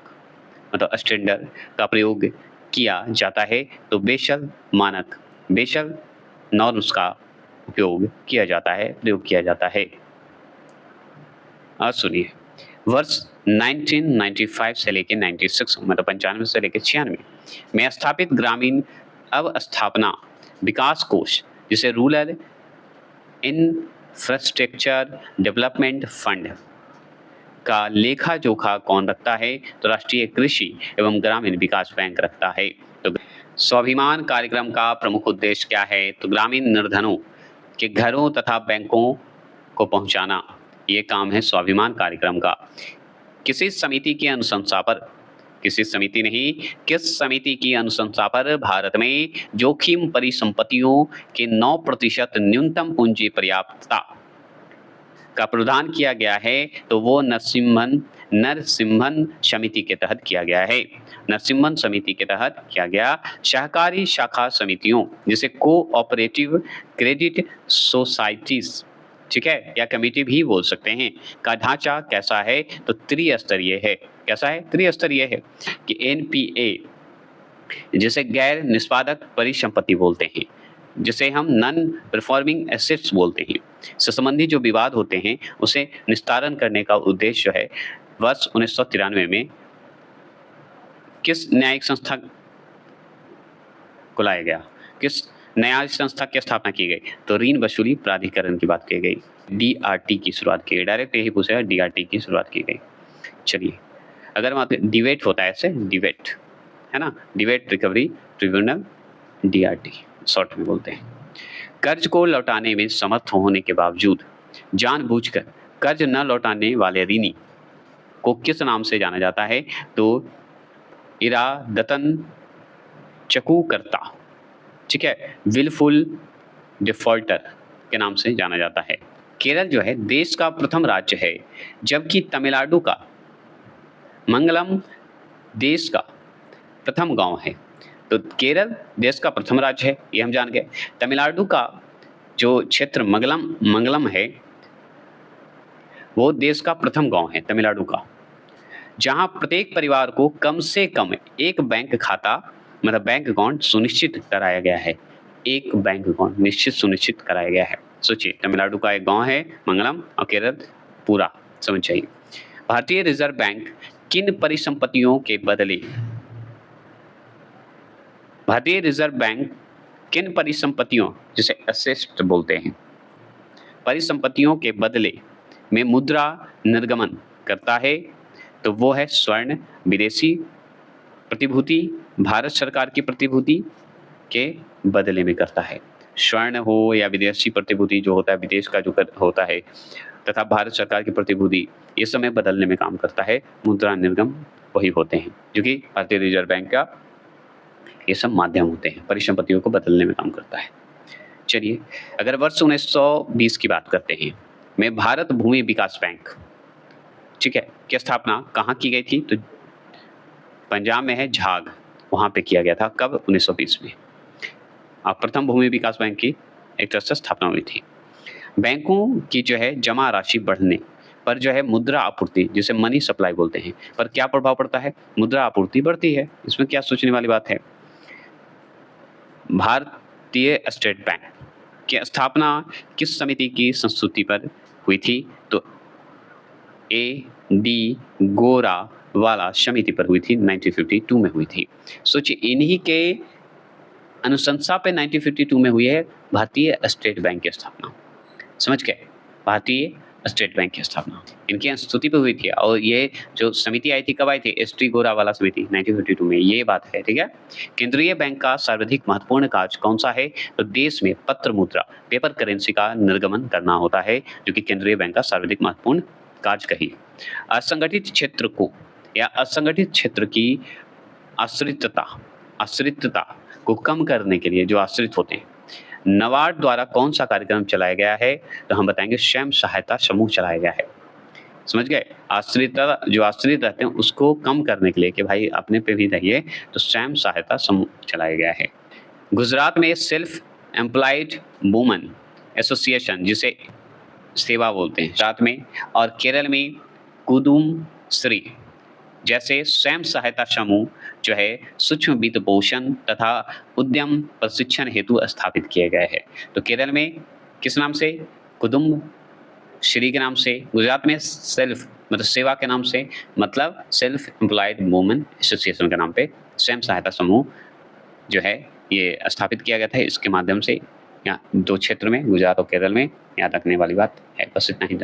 मतलब स्टैंडर्ड का प्रयोग किया जाता है? तो बेसल नॉर्म्स का प्रयोग किया जाता है। और सुनिए, वर्ष 1995 से लेकर 96, मतलब 95 से लेकर 96 में स्थापित ग्रामीण अवस्थापना विकास कोष, जिसे रूरल इंफ्रास्ट्रक्चर डेवलपमेंट फंड का लेखा जोखा कौन रखता है? तो राष्ट्रीय कृषि एवं ग्रामीण विकास बैंक रखता है। तो स्वाभिमान कार्यक्रम का प्रमुख उद्देश्य क्या है? तो ग्रामीण निर्धनों के घरों तथा बैंकों को पहुंचाना, ये काम है स्वाभिमान कार्यक्रम का। किस समिति की अनुशंसा पर भारत में जोखिम परिसंपत्तियों के 9% न्यूनतम पूंजी पर्याप्तता का प्रावधान किया गया है, तो वो नरसिम्हन समिति के तहत किया गया है। नरसिम्हन समिति के तहत किया गया। सहकारी शाखा समितियों जिसे कोऑपरेटिव क्रेडिट सोसाइटीज, ठीक है, या कमेटी भी बोल सकते हैं, का ढांचा कैसा है, तो त्रिस्तरीय है। कैसा है? त्रिस्तरीय है कि एनपीए जिसे गैर निष्पादक परिसंपत्ति बोलते हैं, जिसे हम नॉन परफॉर्मिंग एसेट्स बोलते हैं, से संबंधी जो विवाद होते हैं उसे निस्तारण करने का उद्देश्य जो है वर्ष 1993 में किस न्यायिक संस्था को लाया गया, किस न्यायिक संस्था की स्थापना की गई, तो ऋण वसूली प्राधिकरण की बात की गई, डीआरटी की शुरुआत की गई। डायरेक्ट यही पूछा है, डीआरटी की शुरुआत की गई। चलिए, अगर बात डिबेट होता है ऐसे, डिबेट है ना, debate recovery tribunal, DRT short में बोलते हैं। कर्ज को लौटाने में समर्थ होने के बावजूद जानबूझकर कर्ज न लौटाने वाले ऋणी को किस नाम से जाना जाता है, तो इरादतन चकूकर्ता, ठीक है, विलफुल डिफॉल्टर के नाम से जाना जाता है। केरल जो है देश का प्रथम राज्य है, जबकि तमिलनाडु का मंगलम देश का प्रथम गांव है। तो केरल देश का प्रथम राज्य है, ये हम जान गए। तमिलनाडु का जो क्षेत्र मंगलम है वो देश का प्रथम गांव है तमिलनाडु का, जहां प्रत्येक परिवार को कम से कम एक बैंक खाता मतलब बैंक अकाउंट सुनिश्चित कराया गया है। एक बैंक अकाउंट निश्चित सुनिश्चित कराया गया है। सोचिए, तमिलनाडु का एक गांव है मंगलम और केरल पूरा, समझ जाइए। भारतीय रिजर्व बैंक किन परिसंपत्तियों के बदले भारतीय रिजर्व बैंक किन परिसंपत्तियों, जिसे असेस्ट बोलते हैं, परिसंपत्तियों के बदले में मुद्रा निर्गमन करता है, तो वो है स्वर्ण, विदेशी प्रतिभूति, भारत सरकार की प्रतिभूति के बदले में करता है। स्वर्ण हो या विदेशी प्रतिभूति जो होता है, विदेश का जो होता है, तथा भारत सरकार की प्रतिभूति, ये समय बदलने में काम करता है। मुद्रा निर्गम वही होते हैं, जो कि भारतीय रिजर्व बैंक का ये सब माध्यम होते हैं, परिसंपत्तियों को बदलने में काम करता है। चलिए, अगर वर्ष 1920 की बात करते हैं, में भारत भूमि विकास बैंक, ठीक है, की स्थापना कहाँ की गई थी, तो पंजाब में है झाग, वहाँ पे किया गया था। कब? 1920 में। प्रथम भूमि विकास बैंक की एक तरह से स्थापना हुई थी। बैंकों की जो है जमा राशि बढ़ने पर जो है मुद्रा आपूर्ति, जिसे मनी सप्लाई बोलते हैं, पर क्या प्रभाव पड़ता है? मुद्रा आपूर्ति बढ़ती है। इसमें क्या सोचने वाली बात है? भारतीय स्टेट बैंक की स्थापना किस समिति की संस्तुति पर हुई थी, तो A.D. गोरा वाला समिति पर हुई थी, 1952 में हुई थी। सोचिए, इन्हीं के अनुशंसा पे 1952 में हुई है भारतीय स्टेट बैंक की स्थापना। समझ गए? भारतीय स्टेट बैंक की स्थापना इनकी स्तुति पे हुई थी। और ये जो समिति आई थी, कब आई थी? एस.टी. गोरा वाला समिति 1952 में, ये बात है, ठीक है। केंद्रीय बैंक का सर्वाधिक महत्वपूर्ण कार्य कौन सा है, तो देश में पत्र मुद्रा, पेपर करेंसी का निर्गमन करना होता है, जो कि केंद्रीय बैंक का सर्वाधिक महत्वपूर्ण कार्य कही। असंगठित क्षेत्र को या असंगठित क्षेत्र की आश्रितता को कम करने के लिए, जो आश्रित होते हैं, नबार्ड द्वारा कौन सा कार्यक्रम चलाया गया है, तो हम बताएंगे स्वयं सहायता समूह चलाया गया है। समझ गए? जो आश्रित रहते हैं उसको कम करने के लिए कि भाई अपने पे भी रहिए, तो स्वयं सहायता समूह चलाया गया है। गुजरात में सेल्फ एम्प्लॉयड वुमेन एसोसिएशन, जिसे सेवा बोलते हैं, गुजरात में, और केरल में कुदुम श्री जैसे स्वयं सहायता समूह जो है सूक्ष्म वित्त पोषण तथा उद्यम प्रशिक्षण हेतु स्थापित किए गए हैं। तो केरल में किस नाम से? कुदुम श्री के नाम से। गुजरात में सेल्फ मतलब सेवा के नाम से, मतलब सेल्फ एम्प्लॉयड वुमेन एसोसिएशन के नाम पे स्वयं सहायता समूह जो है ये स्थापित किया गया था। इसके माध्यम से यहाँ 2 क्षेत्र में, गुजरात और केरल में, याद रखने वाली बात है। बस इतना ही।